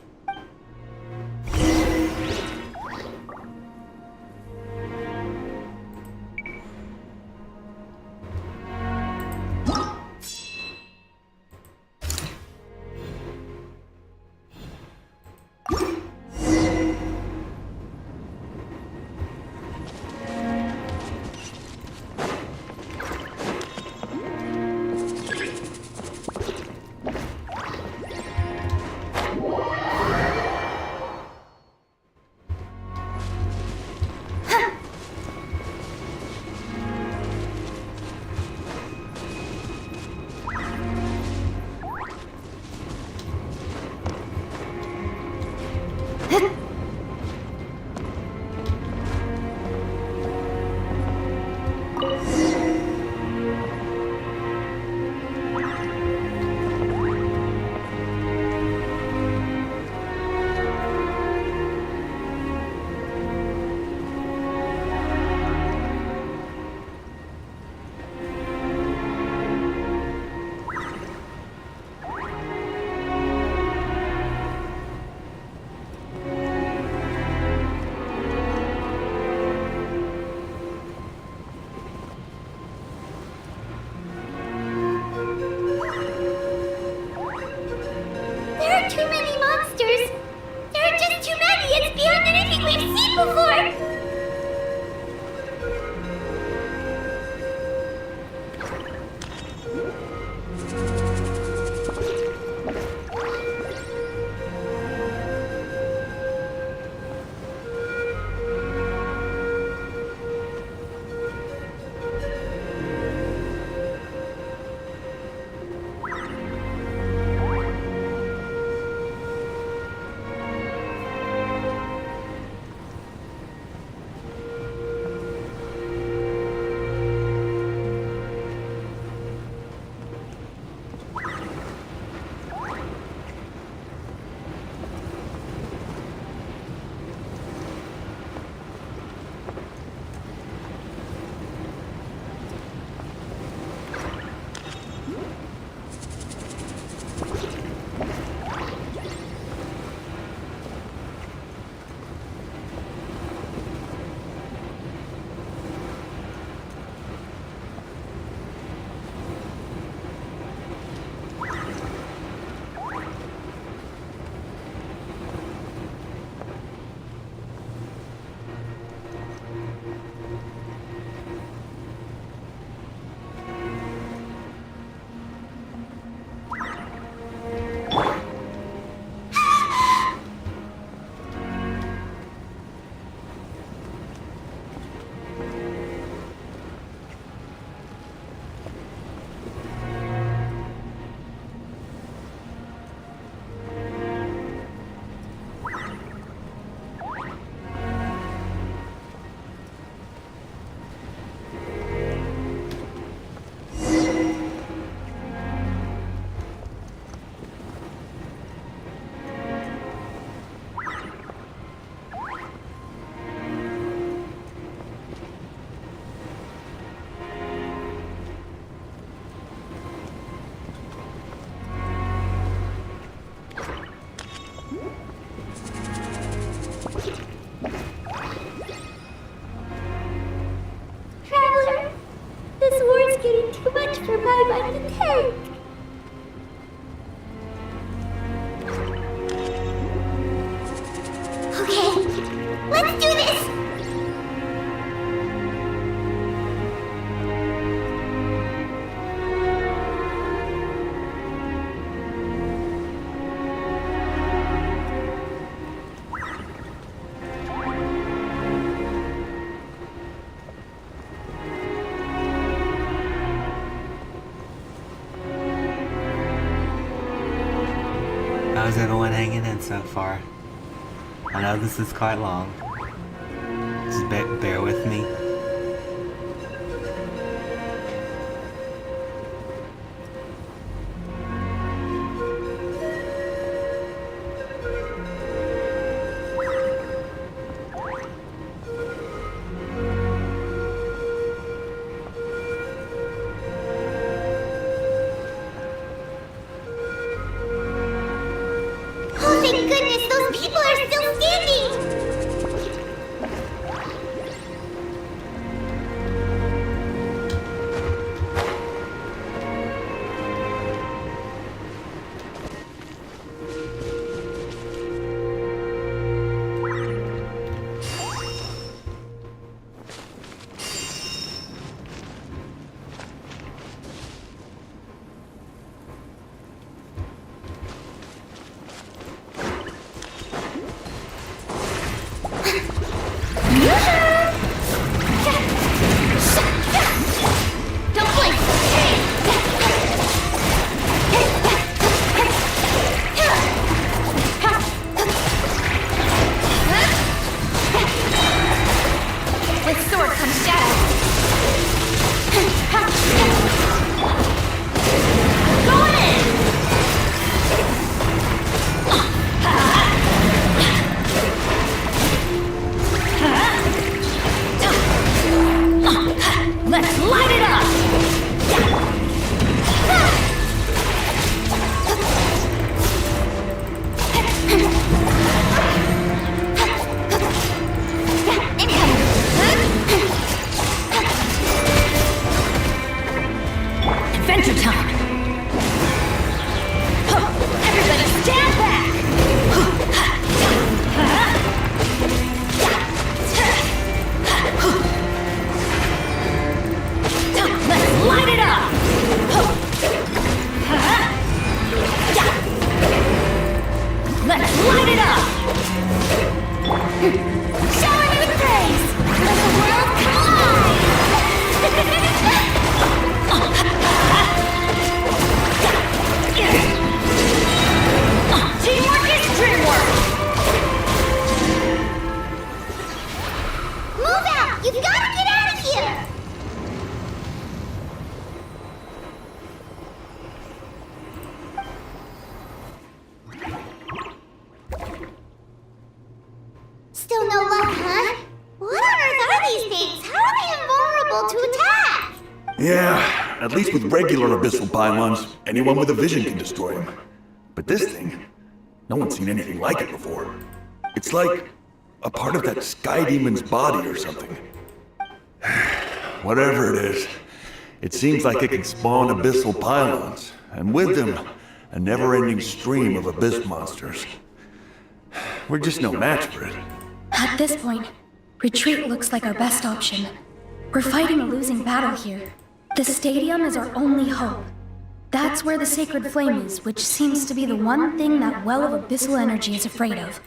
How's everyone hanging in so far? I know this is quite long. Just bear with me. Going in! Let's light it up! Adventure time! Everybody stand back! Let's light it up! Let's light it up! Shower me with praise! Let the world come alive! Teamwork is dreamwork! Move out! You've got to get out of here! Still no luck, huh? What on earth are these things? How are they invulnerable to attack? Yeah, at least with regular abyssal pylons, anyone with a vision can destroy them. But this thing, no one's seen anything like it before. It's like a part of that sky demon's body or something. Whatever it is, it seems like it can spawn abyssal pylons, and with them, a never-ending stream of abyss monsters. We're just no match for it. At this point, retreat looks like our best option. We're fighting a losing battle here. The stadium is our only hope. That's where the sacred flame is, which seems to be the one thing that well of abyssal energy is afraid of.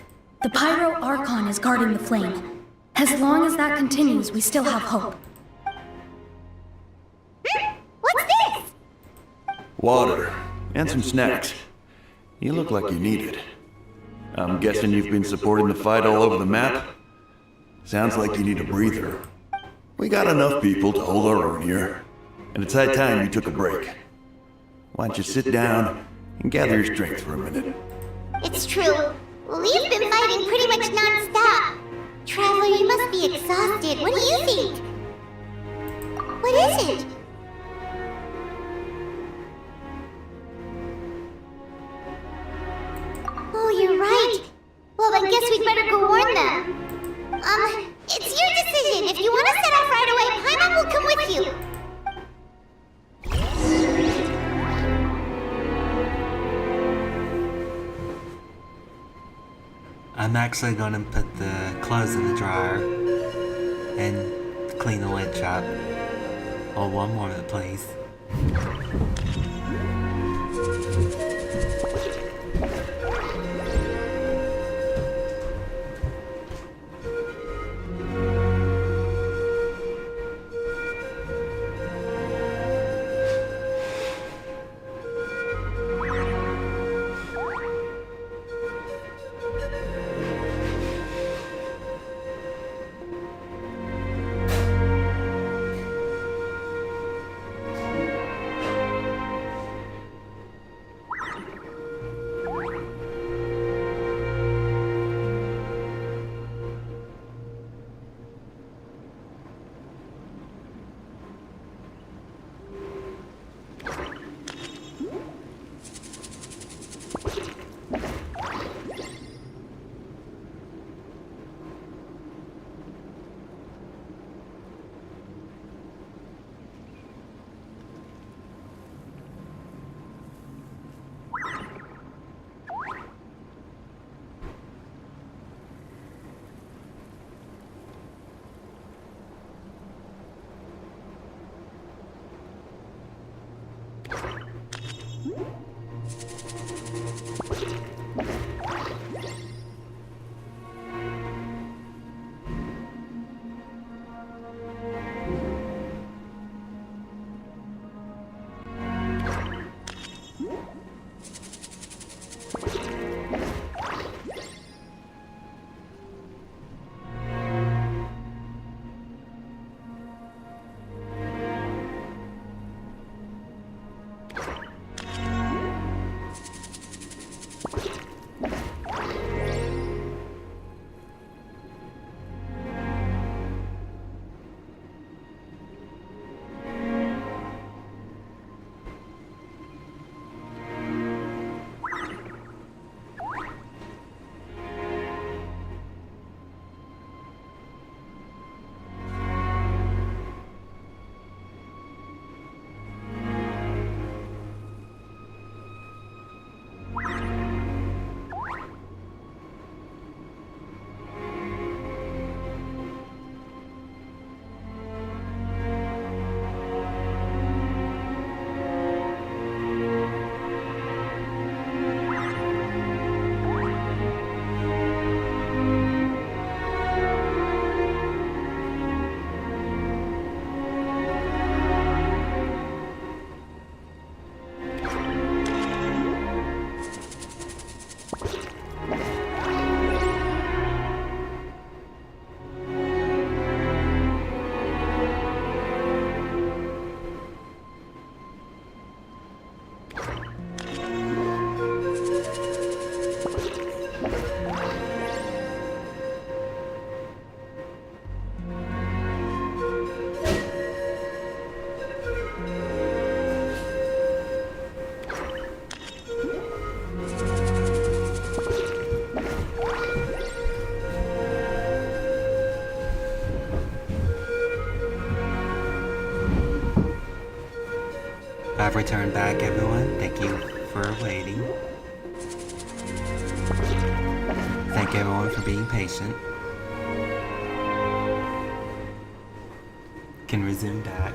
The Pyro Archon is guarding the flame. As long as that continues, we still have hope. What's this? Water, and some snacks. You look like you need it. I'm guessing you've been supporting the fight all over the map? Sounds like you need a breather. We got enough people to hold our own here, and it's high time you took a break. Why don't you sit down and gather your strength for a minute? It's true. We've been fighting pretty much non-stop. Traveler, you must be exhausted. What do you think? What is it? Oh, you're right. Well, I guess we'd better go warn them. It's your decision. If you want to set off right away, Paimon will come with you. I'm actually gonna put the clothes in the dryer and clean the lid shop. Oh, one moment, please. I've returned back, everyone. Thank you for waiting. Thank everyone for being patient. Can resume that.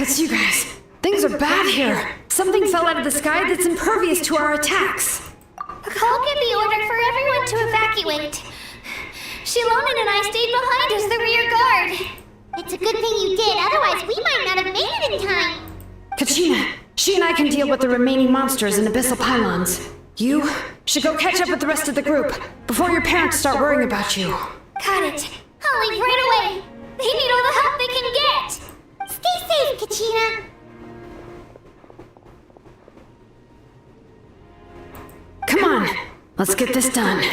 It's you guys. Things are bad here. Something fell out of the sky that's impervious to our attacks. A call can be ordered for everyone to evacuate. Shilonen and I stayed behind as the rear guard. It's a good thing you did, otherwise we might not have made it in time. Kachina, she and I can deal with the remaining monsters and abyssal pylons. You should go catch up with the rest of the group before your parents start worrying about you. Got it. I'll leave right away. They need all the help they can get. Stay safe, Kachina. Come on, let's get this done.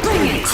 Bring it!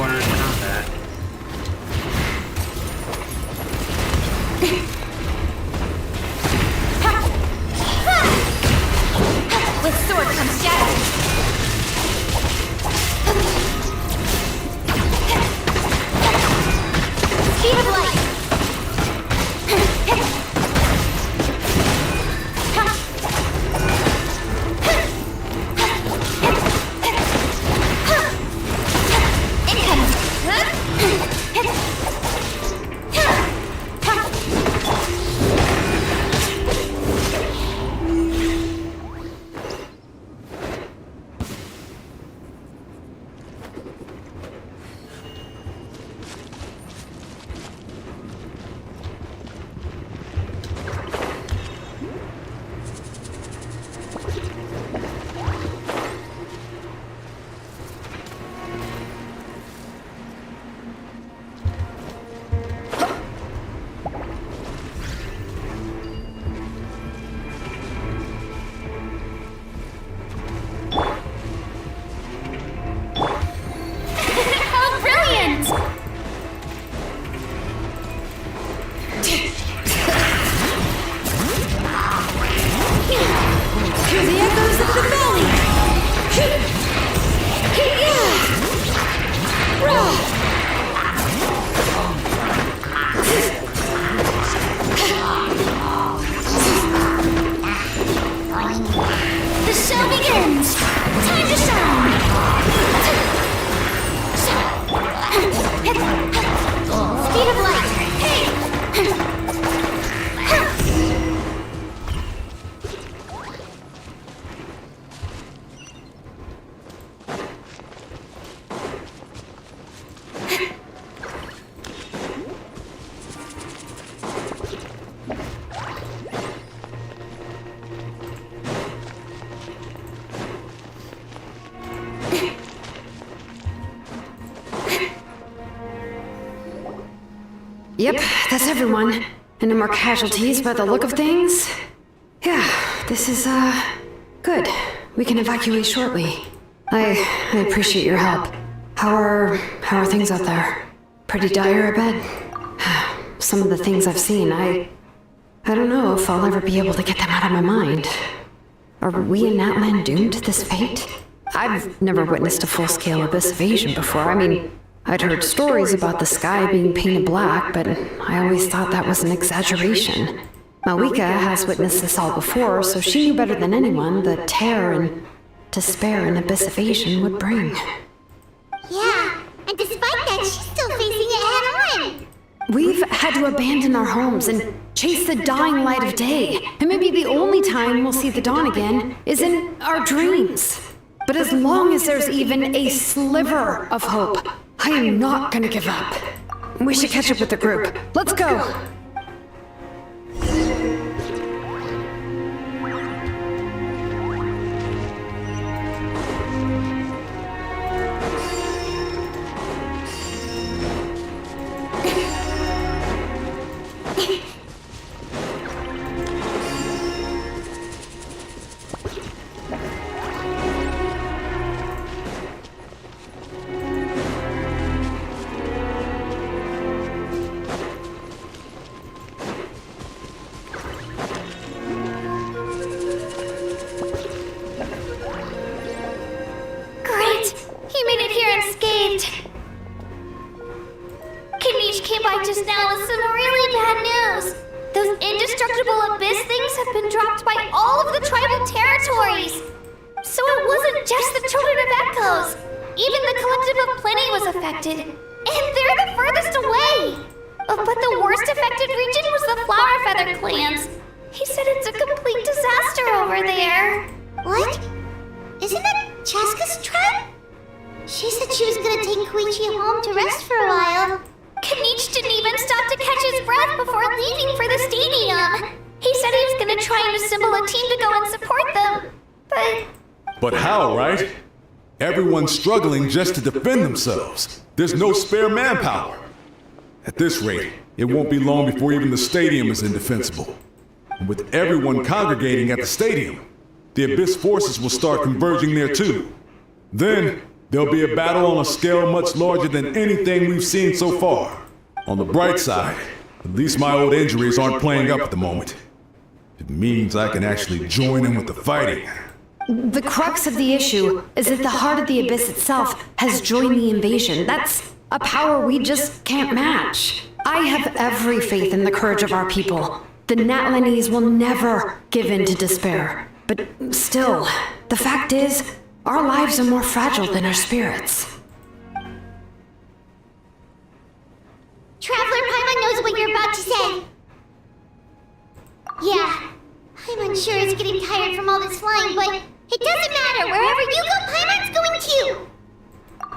quarter combat. With sword comes shadow. Speed of light. Yep, that's everyone. And no more casualties by the look of things. Yeah, this is, good. We can evacuate shortly. I appreciate your help. How are things out there? Pretty dire, I bet. Some of the things I've seen, I don't know if I'll ever be able to get them out of my mind. Are we in Natlan doomed to this fate? I've never witnessed a full-scale abyss invasion before. I mean, I'd heard stories about the sky being painted black, but I always thought that was an exaggeration. Mawika has witnessed this all before, so she knew better than anyone the terror and despair an abyss invasion would bring. Yeah, and despite that, she's still facing it head-on. We've had to abandon our homes and chase the dying light of day. And maybe the only time we'll see the dawn again is in our dreams. But as long as there's even a sliver of hope, I am not gonna give up. We should catch up with the group. Let's go! Everyone's struggling just to defend themselves. There's no spare manpower. At this rate, it won't be long before even the stadium is indefensible. And with everyone congregating at the stadium, the Abyss forces will start converging there too. Then, There'll be a battle on a scale much larger than anything we've seen so far. On the bright side, at least my old injuries aren't playing up at the moment. It means I can actually join in with the fighting. The crux of the issue is that the heart of the Abyss itself has joined the invasion. That's a power we just can't match. I have every faith in the courage of our people. The Natlanese will never give in to despair. But still, the fact is, our lives are more fragile than our spirits. Traveler Paimon knows what you're about to say. Yeah, I'm unsure it's getting tired from all this flying, but it doesn't matter. Wherever you go, Paimon's going too.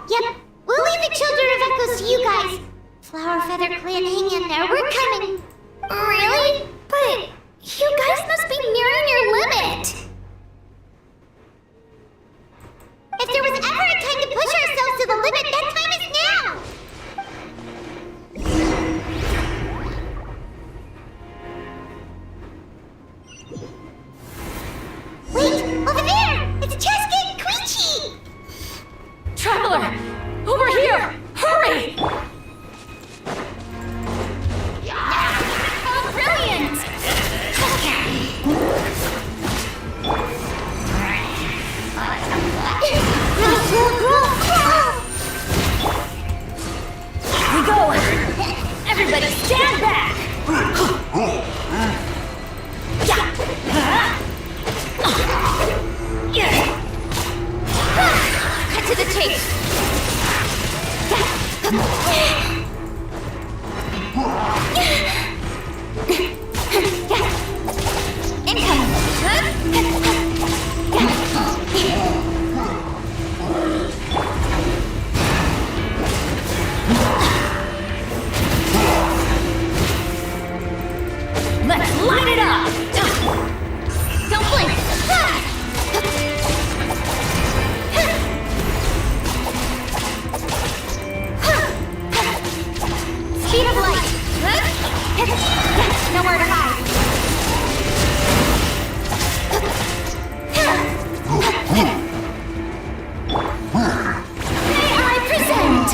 Yep, we'll leave the Children of Echoes to you guys. Flower Feather Clan, hang in there. We're coming. Really? But you guys must be nearing your limit. If there was ever a time to push ourselves to the limit, that time is now! Wait! Over there! It's Chesky and Koichi! Traveler! Over here! Hurry! Oh, brilliant! We go! Everybody stand back! Cut to the chase! Let's light it up! Don't blink! Speed of light! Nowhere to hide! May I present?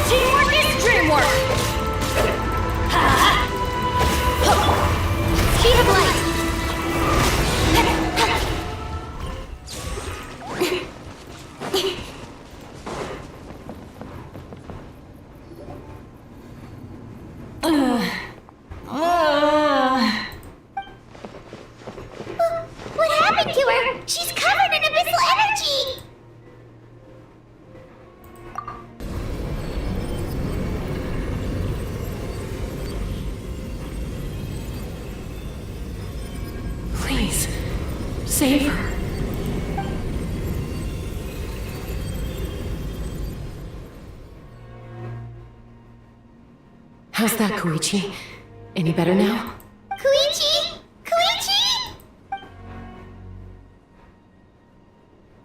Teamwork is dreamwork! Speed of light! What happened to her? She's covered in abyssal energy! Please, save her. How's that, Koichi? Any better now? Koichi! Koichi!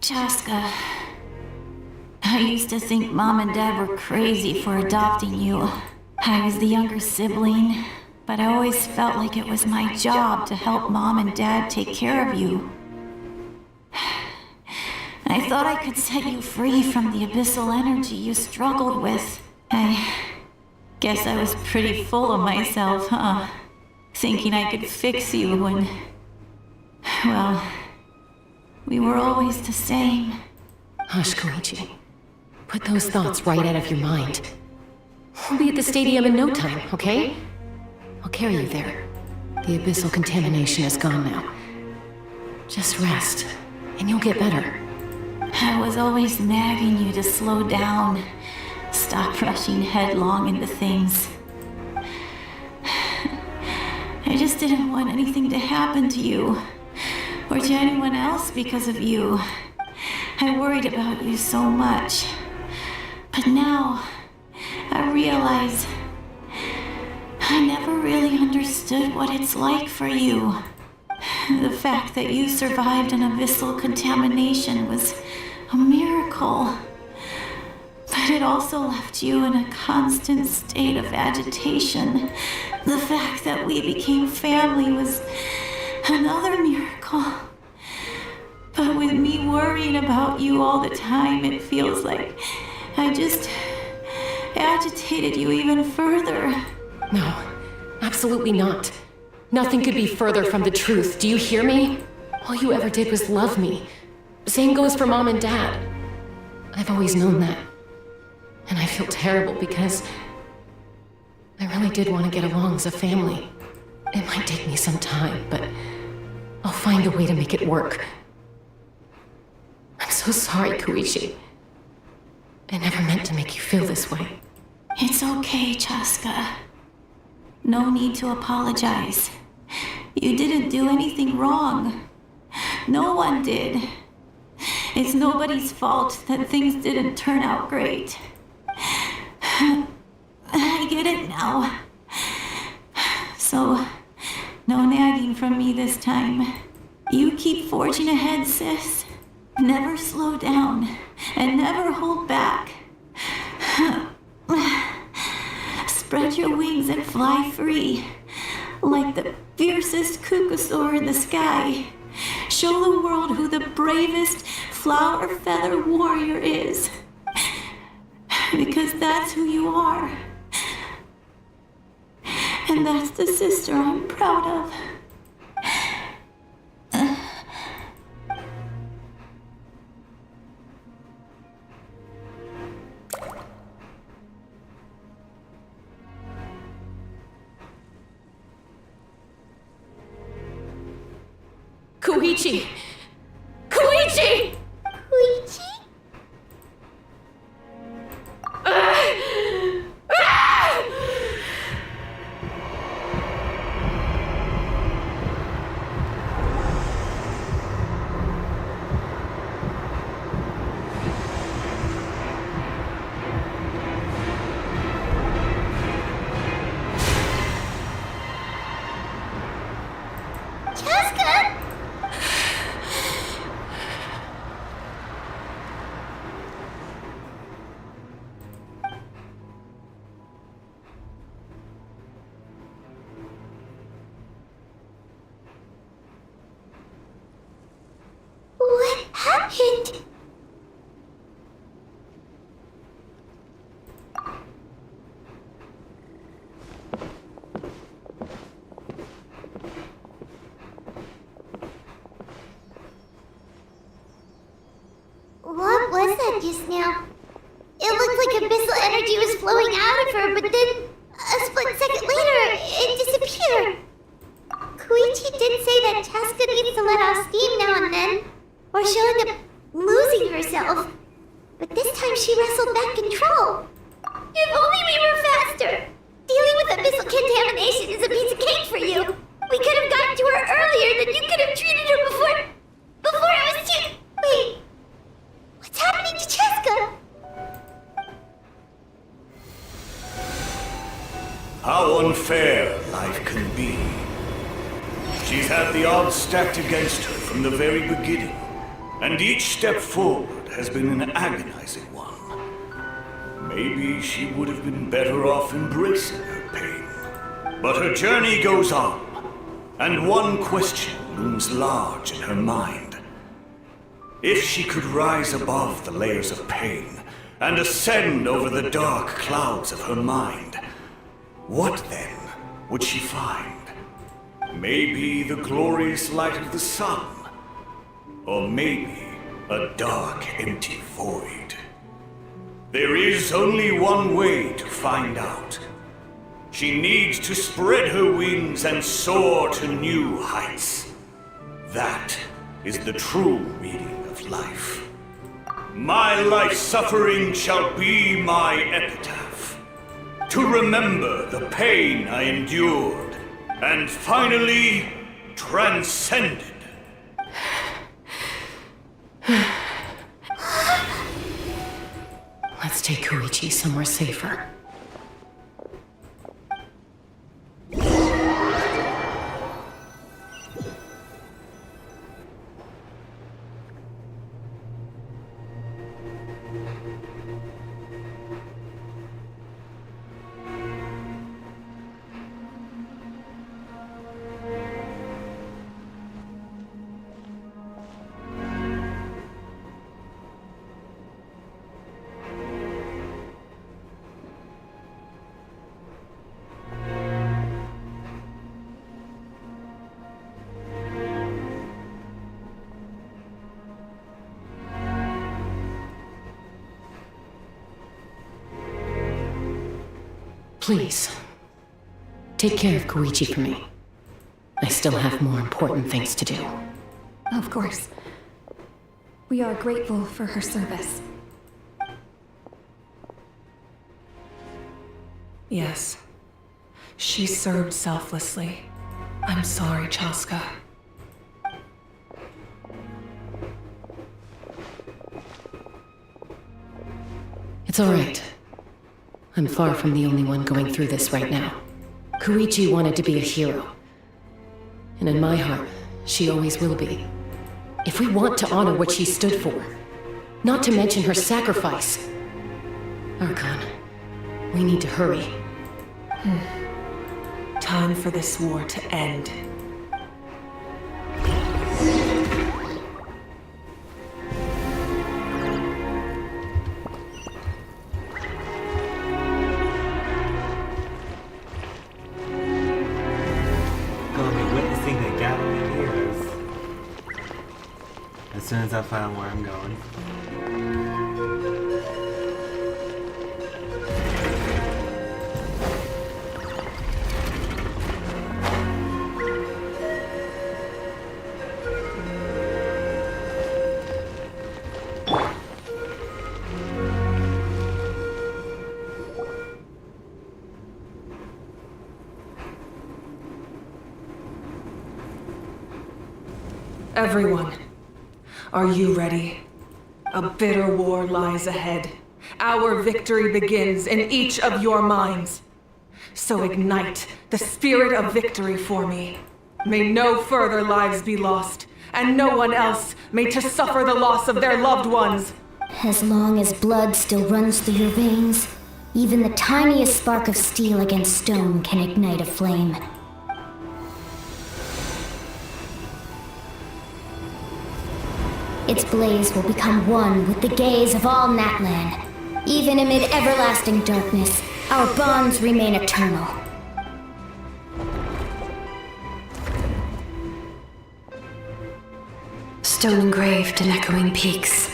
Chaska, I used to think Mom and Dad were crazy for adopting you. I was the younger sibling, but I always felt like it was my job to help Mom and Dad take care of you. I thought I could set you free from the abyssal energy you struggled with. I guess I was pretty full of myself, huh? Thinking I could fix you when... well, we were always the same. Hush, Koichi. Put those thoughts right out of your mind. We'll be at the stadium in no time, okay? I'll carry you there. The abyssal contamination is gone now. Just rest, and you'll get better. I was always nagging you to slow down. Stop rushing headlong into things. I just didn't want anything to happen to you, or to anyone else because of you. I worried about you so much. But now, I realize I never really understood what it's like for you. The fact that you survived an abyssal contamination was a miracle. But it also left you in a constant state of agitation. The fact that we became family was another miracle. But with me worrying about you all the time, it feels like I just agitated you even further. No, absolutely not. Nothing could be further from the truth. Do you hear me? All you ever did was love me. Same goes for Mom and Dad. I've always known that. And I feel terrible because I really did want to get along as a family. It might take me some time, but I'll find a way to make it work. I'm so sorry, Koichi. I never meant to make you feel this way. It's okay, Chaska. No need to apologize. You didn't do anything wrong. No one did. It's nobody's fault that things didn't turn out great. I get it now. So, no nagging from me this time. You keep forging ahead, sis. Never slow down, and never hold back. Spread your wings and fly free, like the fiercest kukusaur in the sky. Show the world who the bravest flower feather warrior is. Because that's who you are. And that's the sister I'm proud of. Koichi! Koichi! Koichi? What happened? What was that just now? It looked like abyssal energy was flowing out of her, but then a split second later, it disappeared. Koichi did say that Chaska needs to let off steam now and then, or she'll end up losing herself. But this time she wrestled back control. If only we were faster! Dealing with abyssal contamination is a piece of cake for you. We could have gotten to her earlier, then you could have treated her before it was too... Wait. What's happening to Chaska? How unfair life can be. She's had the odds stacked against her from the very beginning, and each step forward has been an agonizing one. Maybe she would have been better off embracing her pain. But her journey goes on, and one question looms large in her mind. If she could rise above the layers of pain and ascend over the dark clouds of her mind, what then would she find? Maybe the glorious light of the sun, or maybe a dark, empty void. There is only one way to find out. She needs to spread her wings and soar to new heights. That is the true meaning of life. My life suffering shall be my epitaph, to remember the pain I endured and finally transcended. Let's take Koichi somewhere safer. Please, take care of Koichi for me. I still have more important things to do. Of course. We are grateful for her service. Yes. She served selflessly. I'm sorry, Chaska. It's alright. I'm far from the only one going through this right now. Koichi wanted to be a hero. And in my heart, she always will be. If we want to honor what she stood for, not to mention her sacrifice. Archon, we need to hurry. Time for this war to end. Gonna be witnessing the gathering of heroes. As soon as I find where I'm going. Everyone, are you ready? A bitter war lies ahead. Our victory begins in each of your minds. So ignite the spirit of victory for me. May no further lives be lost, and no one else may to suffer the loss of their loved ones. As long as blood still runs through your veins, even the tiniest spark of steel against stone can ignite a flame. Its blaze will become one with the gaze of all Natlan. Even amid everlasting darkness, our bonds remain eternal. Stone engraved in echoing peaks.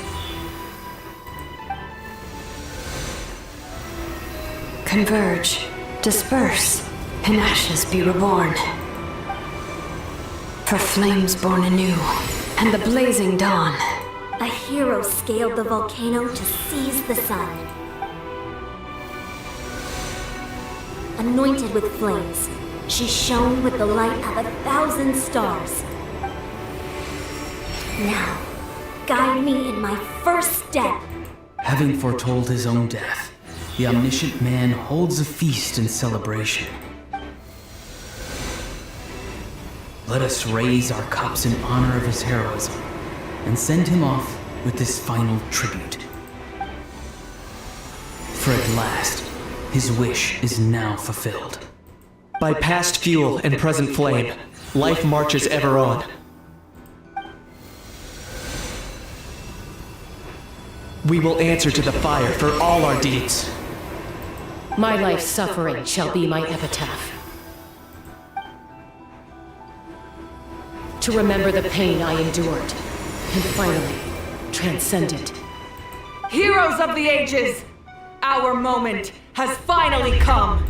Converge, disperse, in ashes be reborn. For flames born anew, and the blazing dawn. A hero scaled the volcano to seize the sun. Anointed with flames, she shone with the light of 1,000 stars. Now, guide me in my first step. Having foretold his own death, the omniscient man holds a feast in celebration. Let us raise our cups in honor of his heroism and send him off with this final tribute. For at last, his wish is now fulfilled. By past fuel and present flame, life marches ever on. We will answer to the fire for all our deeds. My life's suffering shall be my epitaph. To remember the pain I endured, and finally, transcend it. Heroes of the ages, our moment has finally come.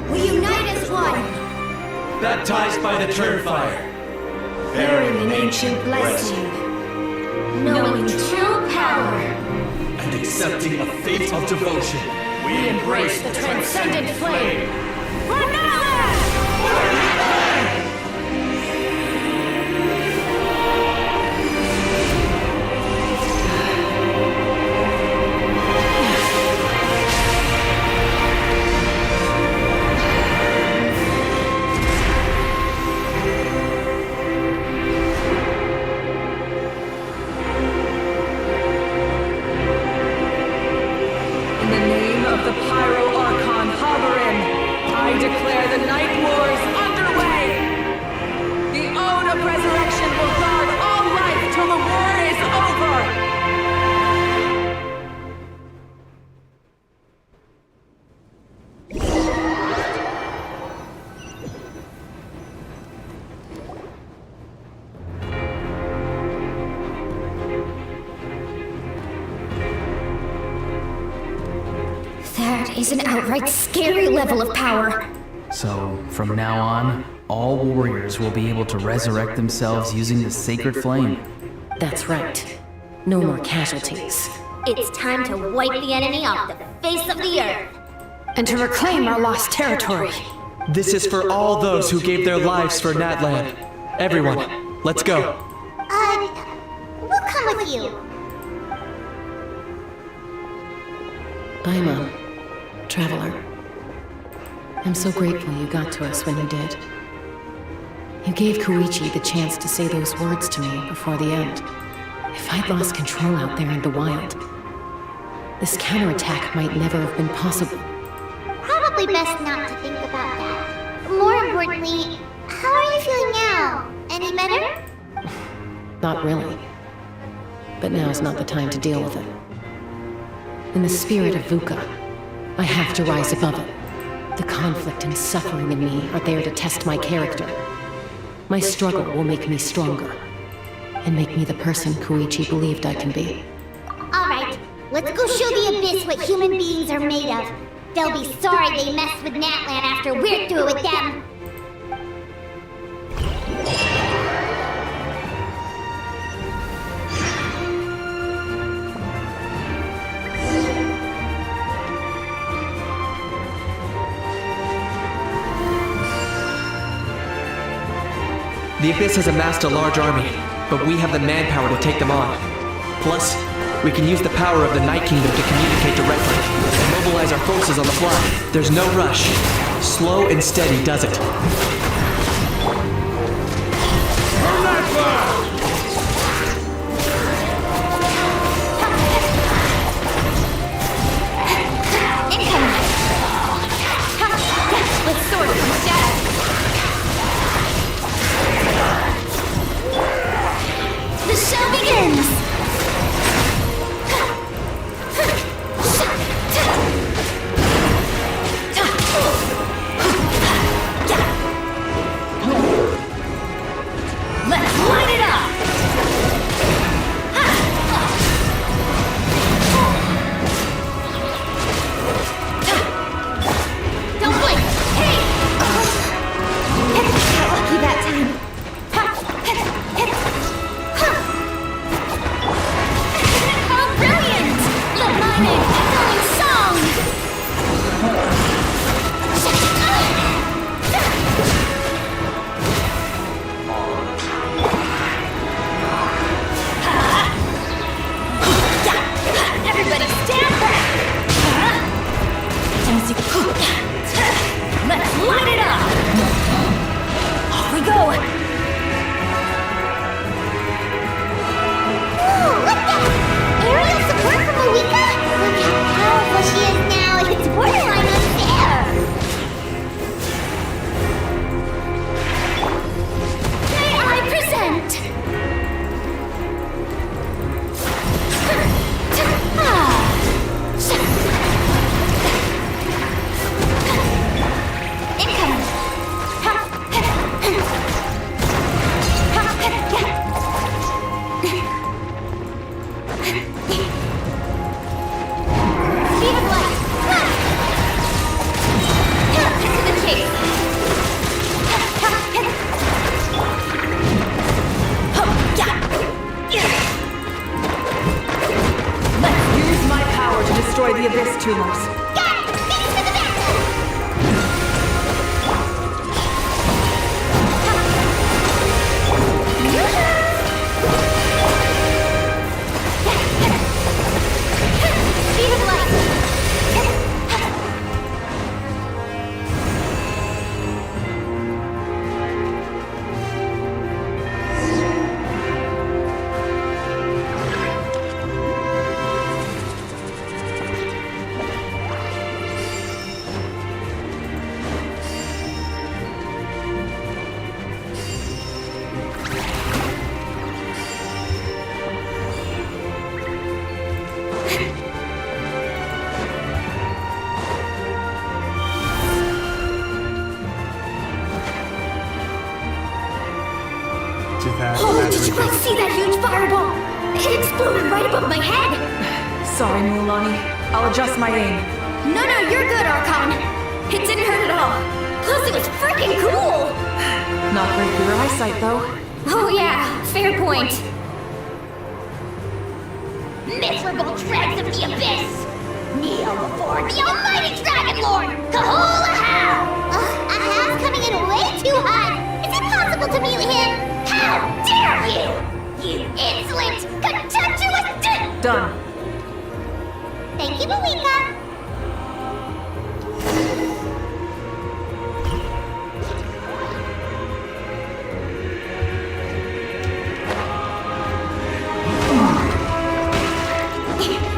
We unite as one, Baptized by the turn fire, bearing an ancient blessing, knowing true power, and accepting a fate of devotion. we embrace the transcendent flame. In the name of the Pyro Archon Haberin, I declare the Night Wars underway! The Ode of Resurrection will guard all life till the war is over! That is an outright scary level of power. So, from now on, all warriors will be able to resurrect themselves using the sacred flame. That's right. No more casualties. It's time to wipe the enemy off the face of the earth. And to reclaim our lost territory. This is for all those who gave their lives for Natlan. Everyone, let's go. We'll come with you. Bye, Mom. Traveler. I'm so grateful you got to us when you did. You gave Koichi the chance to say those words to me before the end. If I'd lost control out there in the wild, this counterattack might never have been possible. Probably best not to think about that. More importantly, how are you feeling now? Any better? Not really. But now's not the time to deal with it. In the spirit of VUCA, I have to rise above it. The conflict and suffering in me are there to test my character. My struggle will make me stronger, and make me the person Koichi believed I can be. Alright, let's go show the Abyss what human beings are made of. They'll be sorry they messed with Natlan after we're through with them. The Abyss has amassed a large army, but we have the manpower to take them on. Plus, we can use the power of the Night Kingdom to communicate directly and mobilize our forces on the fly. There's no rush. Slow and steady does it. Let's sword from shadow. The show begins! Let's light it up! Don't blink! Hey! Got lucky that time. How brilliant! Let my name echo in song! Everybody stand back! Let's light it up! Off we go! Ooh, look that! Aerial support from Awika? Look how powerful she is now. It's borderline unfair. May I present? Speed of light! To the chase! Let's use my power to destroy the Abyss tumors. Speed of light! Oh, did you guys see that huge fireball? It exploded right above my head! Sorry, Mulani. I'll adjust my aim. No, you're good, Archon. It didn't hurt at all. Plus, it was freaking cool! Not great for your eyesight, though. Oh yeah, fair point. Miserable dregs of the abyss! Kneel before the almighty Dragon Lord! Kahula How! A hal's coming in way too hot! Is it possible to meet him? How dare you! You insolent, contemptuous Done. Thank you, Malika!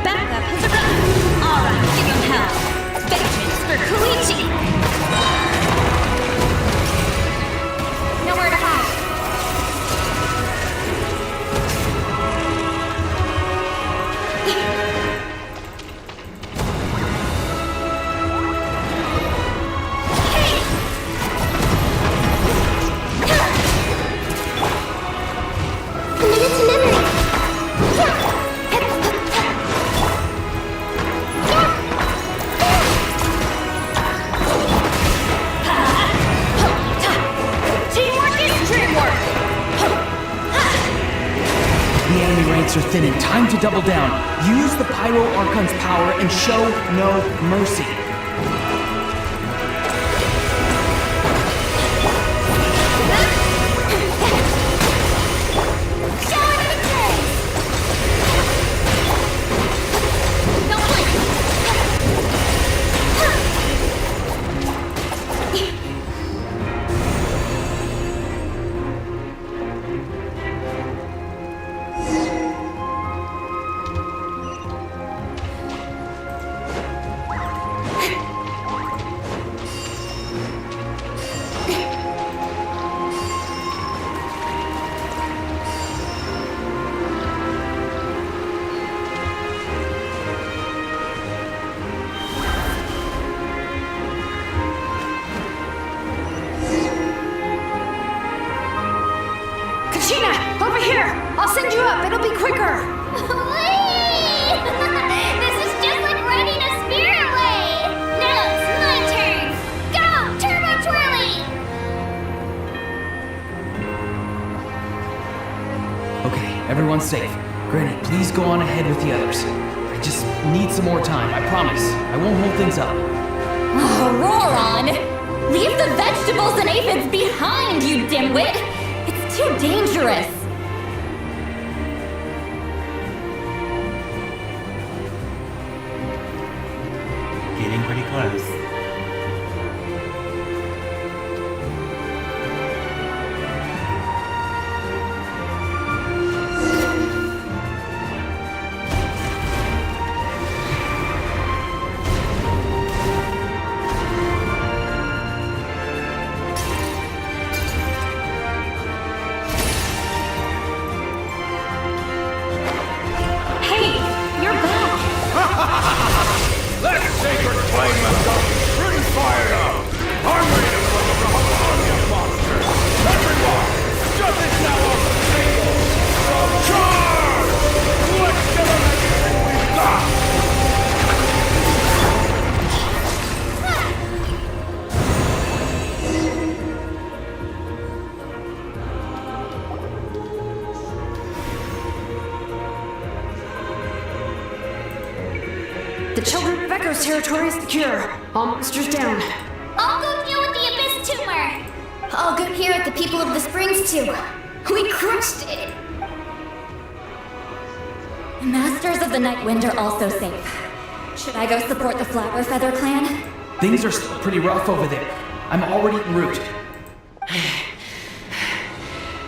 Backup has arrived. All right, give him hell. Vengeance for Koichi. Nowhere to hide. Committed to memory. Teamwork is dreamwork. The enemy ranks are thinning. Time to double down. Use the Pyro Archon's power and show no mercy. Kachina, over here! I'll send you up, it'll be quicker! Whee! This is just like riding a spirit way! Now it's my turn! Go, Turbo Twirly! Okay, everyone's safe. Granny, please go on ahead with the others. I just need some more time, I promise. I won't hold things up. Oh, Roron! Leave the vegetables and aphids behind, you dimwit! It's too dangerous! Getting pretty close. Hey, you're back. That sacred flame has got me pretty fired up! I'm ready for the Bahamas monster! Everyone, justice now on the table! Charge! Let's get on everything we've got! The children of Echo's territory is secure. All monsters down. I'll go deal with the abyss tumor! I'll go here at the people of the springs too. We crushed it! The Masters of the Night Wind are also safe. Should I go support the Flower Feather clan? Things are still pretty rough over there. I'm already en route.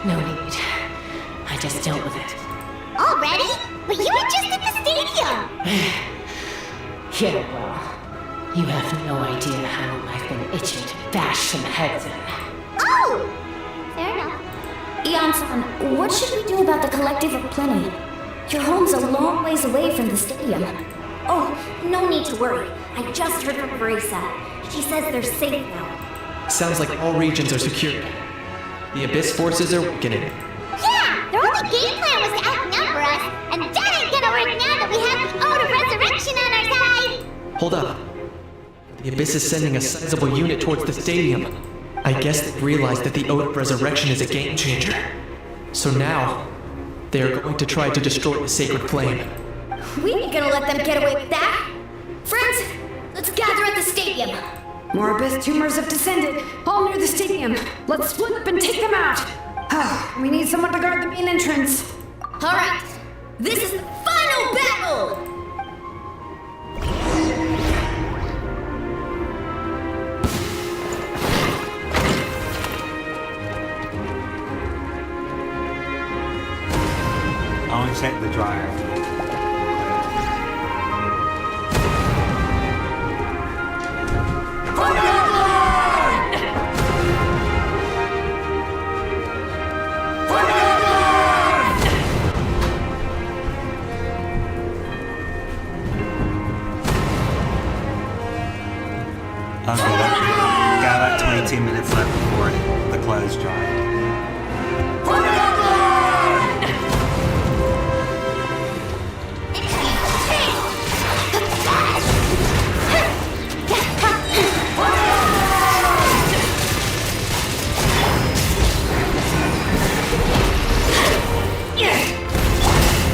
No need. I just dealt with it. Already? But you were just at the stadium! Yeah, well, you have no idea how long I've been itching to bash some heads in. Oh! Fair enough. Eon-san, what should we do about the Collective of Plenty? Your home's a long ways away from the stadium. Oh, no need to worry. I just heard from Marisa. She says they're safe now. Sounds like all regions are secured. The Abyss forces are weakening. Yeah! Their only game plan was to outnumber us, and that ain't gonna work now that we have the Ode of Resurrection on our side! Hold up. The Abyss is sending a sizable unit towards the stadium. I guess they've realized that the Oath of Resurrection is a game changer. So now, they are going to try to destroy the Sacred Flame. We ain't gonna let them get away with that. Friends, let's gather at the stadium. More abyss tumors have descended, all near the stadium. Let's split up and take them out. We need someone to guard the main entrance. All right, this is the final battle! I want to check the dryer. Okay, got about 22 minutes left before the clothes dry.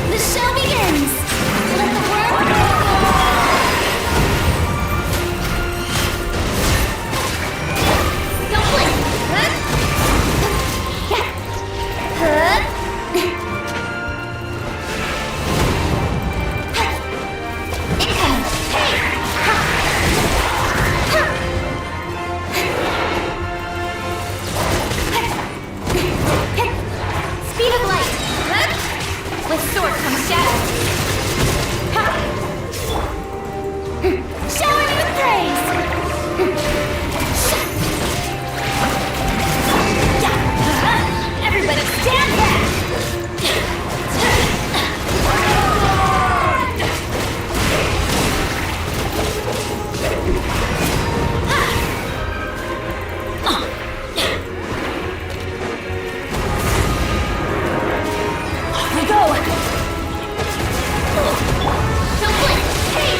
The show begins! Let the world go! Don't blink! Speed of light! With sword comes shadow. Shower you with praise! Everybody stand back! Off we go! Don't blink! Hey!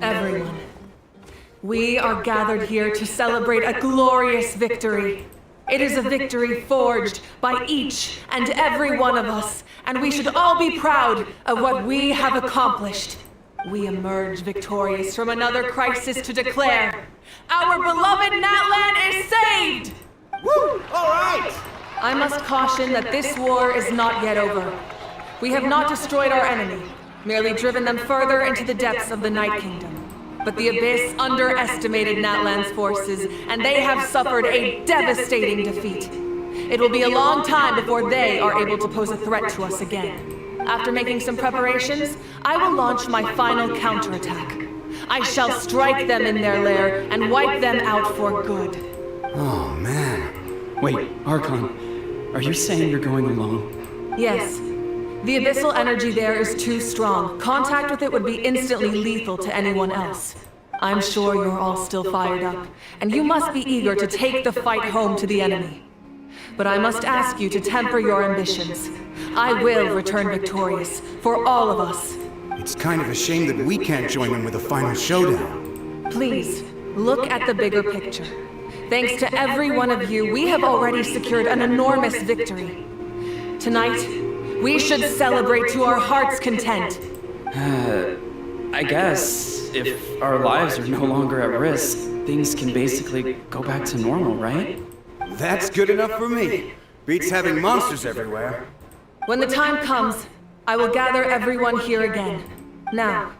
Everyone, we are gathered here to celebrate a glorious victory. It is a victory forged by each and every one of us, and we should all be proud of what we have accomplished. We emerge victorious from another crisis to declare, our beloved Natlan is saved! Woo! All right! I must caution that this war is not yet over. We have not destroyed our enemy, merely driven them further into the depths of the Night Kingdom. But the Abyss underestimated Natlan's forces, and they have suffered a devastating defeat. It will be a long time before they are able to pose a threat to us again. After making some preparations, I will launch my final counterattack. I shall strike them in their lair and wipe them out for good. Oh, man. Wait, Archon, are you saying you're going alone? Yes. The abyssal energy there is too strong. Contact with it would be instantly lethal to anyone else. I'm sure you're all still fired up, and you must be eager to take the fight home to the enemy. But I must ask you to temper your ambitions. I will return victorious, for all of us. It's kind of a shame that we can't join them with a final showdown. Please, look at the bigger picture. Thanks to every one of you, we have already secured an enormous victory. Tonight, we should celebrate to our heart's content. I guess if our lives are no longer at risk, things can basically go back to normal, right? That's good enough for me. Beats having monsters everywhere. When the time comes, I will gather everyone here again. Now,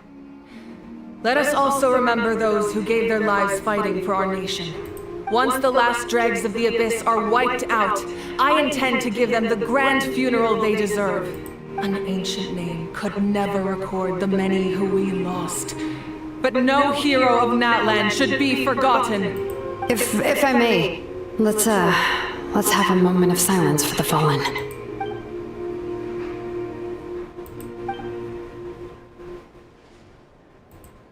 let us also remember those who gave their lives fighting for our nation. Once the last dregs of the Abyss are wiped out, I intend to give them the grand funeral they deserve. An ancient name could never record the many who we lost. But no hero of Natlan should be forgotten. If I may, let's have a moment of silence for the fallen.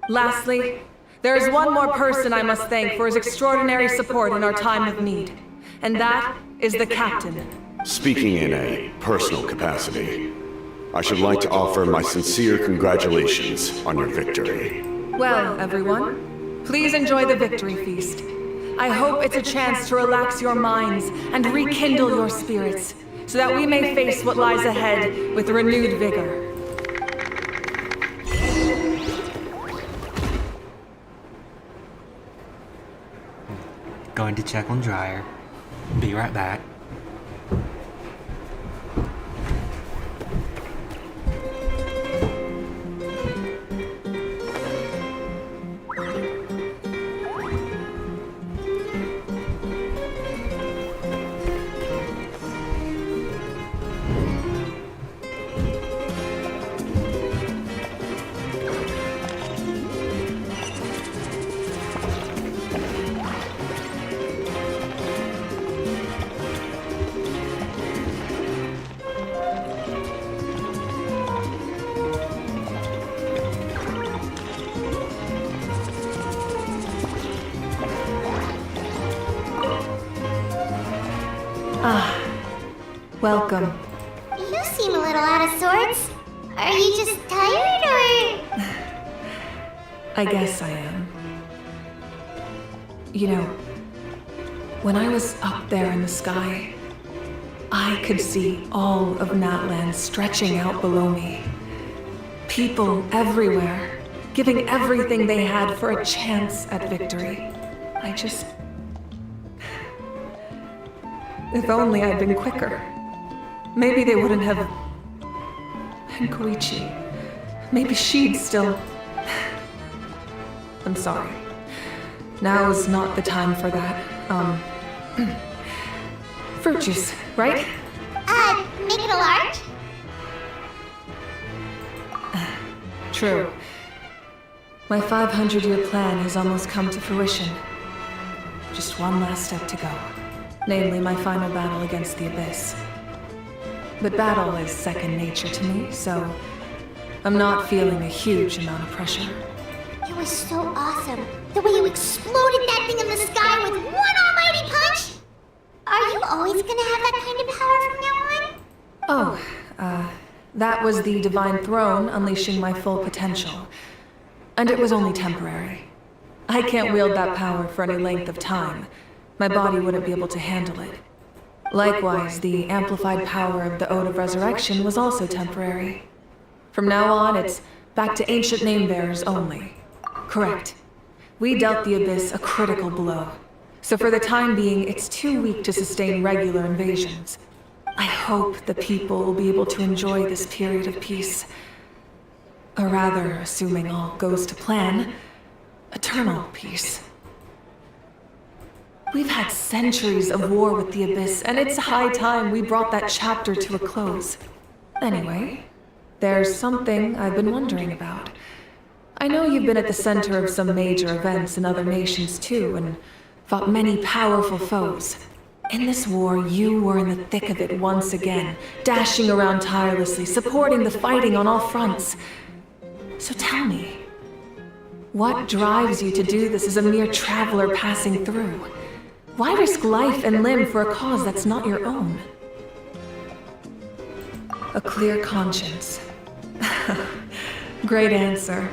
Lastly, there is one more person I must thank for his extraordinary support in our time of need, and that is the captain. Speaking in a personal capacity, I should like to offer my sincere congratulations on your victory. Well, everyone, please enjoy the victory feast. I hope it's a chance to relax your minds and rekindle your spirits, so that we may face what lies ahead with renewed vigor. Going to check on Dryer. Be right back. Welcome. You seem a little out of sorts. Are you just tired, or...? I guess I am. You know, when I was up there in the sky, I could see all of Natlan stretching out below me. People everywhere, giving everything they had for a chance at victory. If only I'd been quicker. Maybe they wouldn't have... And Koichi. Maybe she'd still... I'm sorry. Now is not the time for that. Fruit juice, right? Make it a large? True. My 500-year plan has almost come to fruition. Just one last step to go. Namely, my final battle against the Abyss. But battle is second nature to me, so I'm not feeling a huge amount of pressure. It was so awesome. The way you exploded that thing in the sky with one almighty punch! Are you always gonna have that kind of power from now on? That was the Divine Throne unleashing my full potential. And it was only temporary. I can't wield that power for any length of time. My body wouldn't be able to handle it. Likewise, the amplified power of the Ode of Resurrection was also temporary. From now on, it's back to ancient name-bearers only. Correct. We dealt the Abyss a critical blow. So for the time being, it's too weak to sustain regular invasions. I hope the people will be able to enjoy this period of peace. Or rather, assuming all goes to plan, eternal peace. We've had centuries of war with the Abyss, and it's high time we brought that chapter to a close. Anyway, there's something I've been wondering about. I know you've been at the center of some major events in other nations too, and fought many powerful foes. In this war, you were in the thick of it once again, dashing around tirelessly, supporting the fighting on all fronts. So tell me, what drives you to do this as a mere traveler passing through? Why risk life and limb for a cause that's not your own? A clear conscience. Great answer.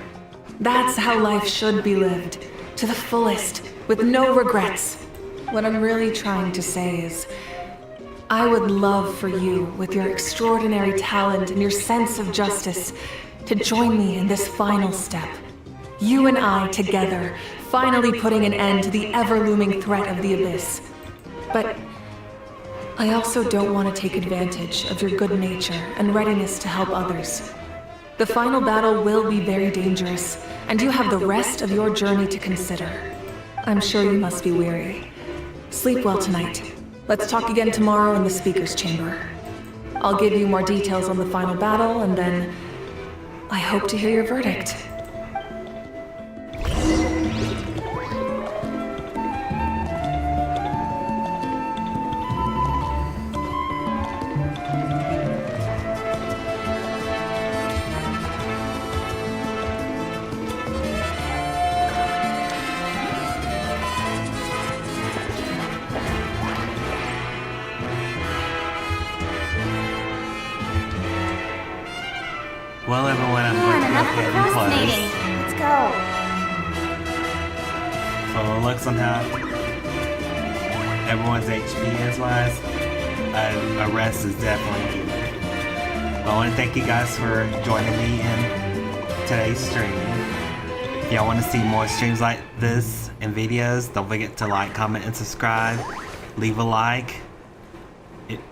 That's how life should be lived, to the fullest, with no regrets. What I'm really trying to say is, I would love for you, with your extraordinary talent and your sense of justice, to join me in this final step. You and I together, finally putting an end to the ever-looming threat of the Abyss. But I also don't want to take advantage of your good nature and readiness to help others. The final battle will be very dangerous, and you have the rest of your journey to consider. I'm sure you must be weary. Sleep well tonight. Let's talk again tomorrow in the speaker's chamber. I'll give you more details on the final battle, and then I hope to hear your verdict. Well, everyone, I'm going to go ahead and close. Let's go. So it looks on how everyone's HP is wise. A rest is definitely needed. But I want to thank you guys for joining me in today's stream. If y'all want to see more streams like this and videos, don't forget to like, comment, and subscribe. Leave a like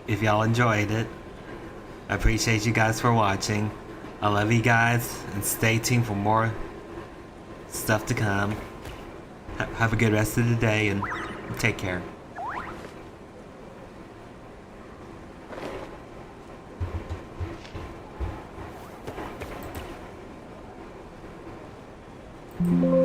if y'all enjoyed it. I appreciate you guys for watching. I love you guys, and stay tuned for more stuff to come. Have a good rest of the day, and take care. Mm-hmm.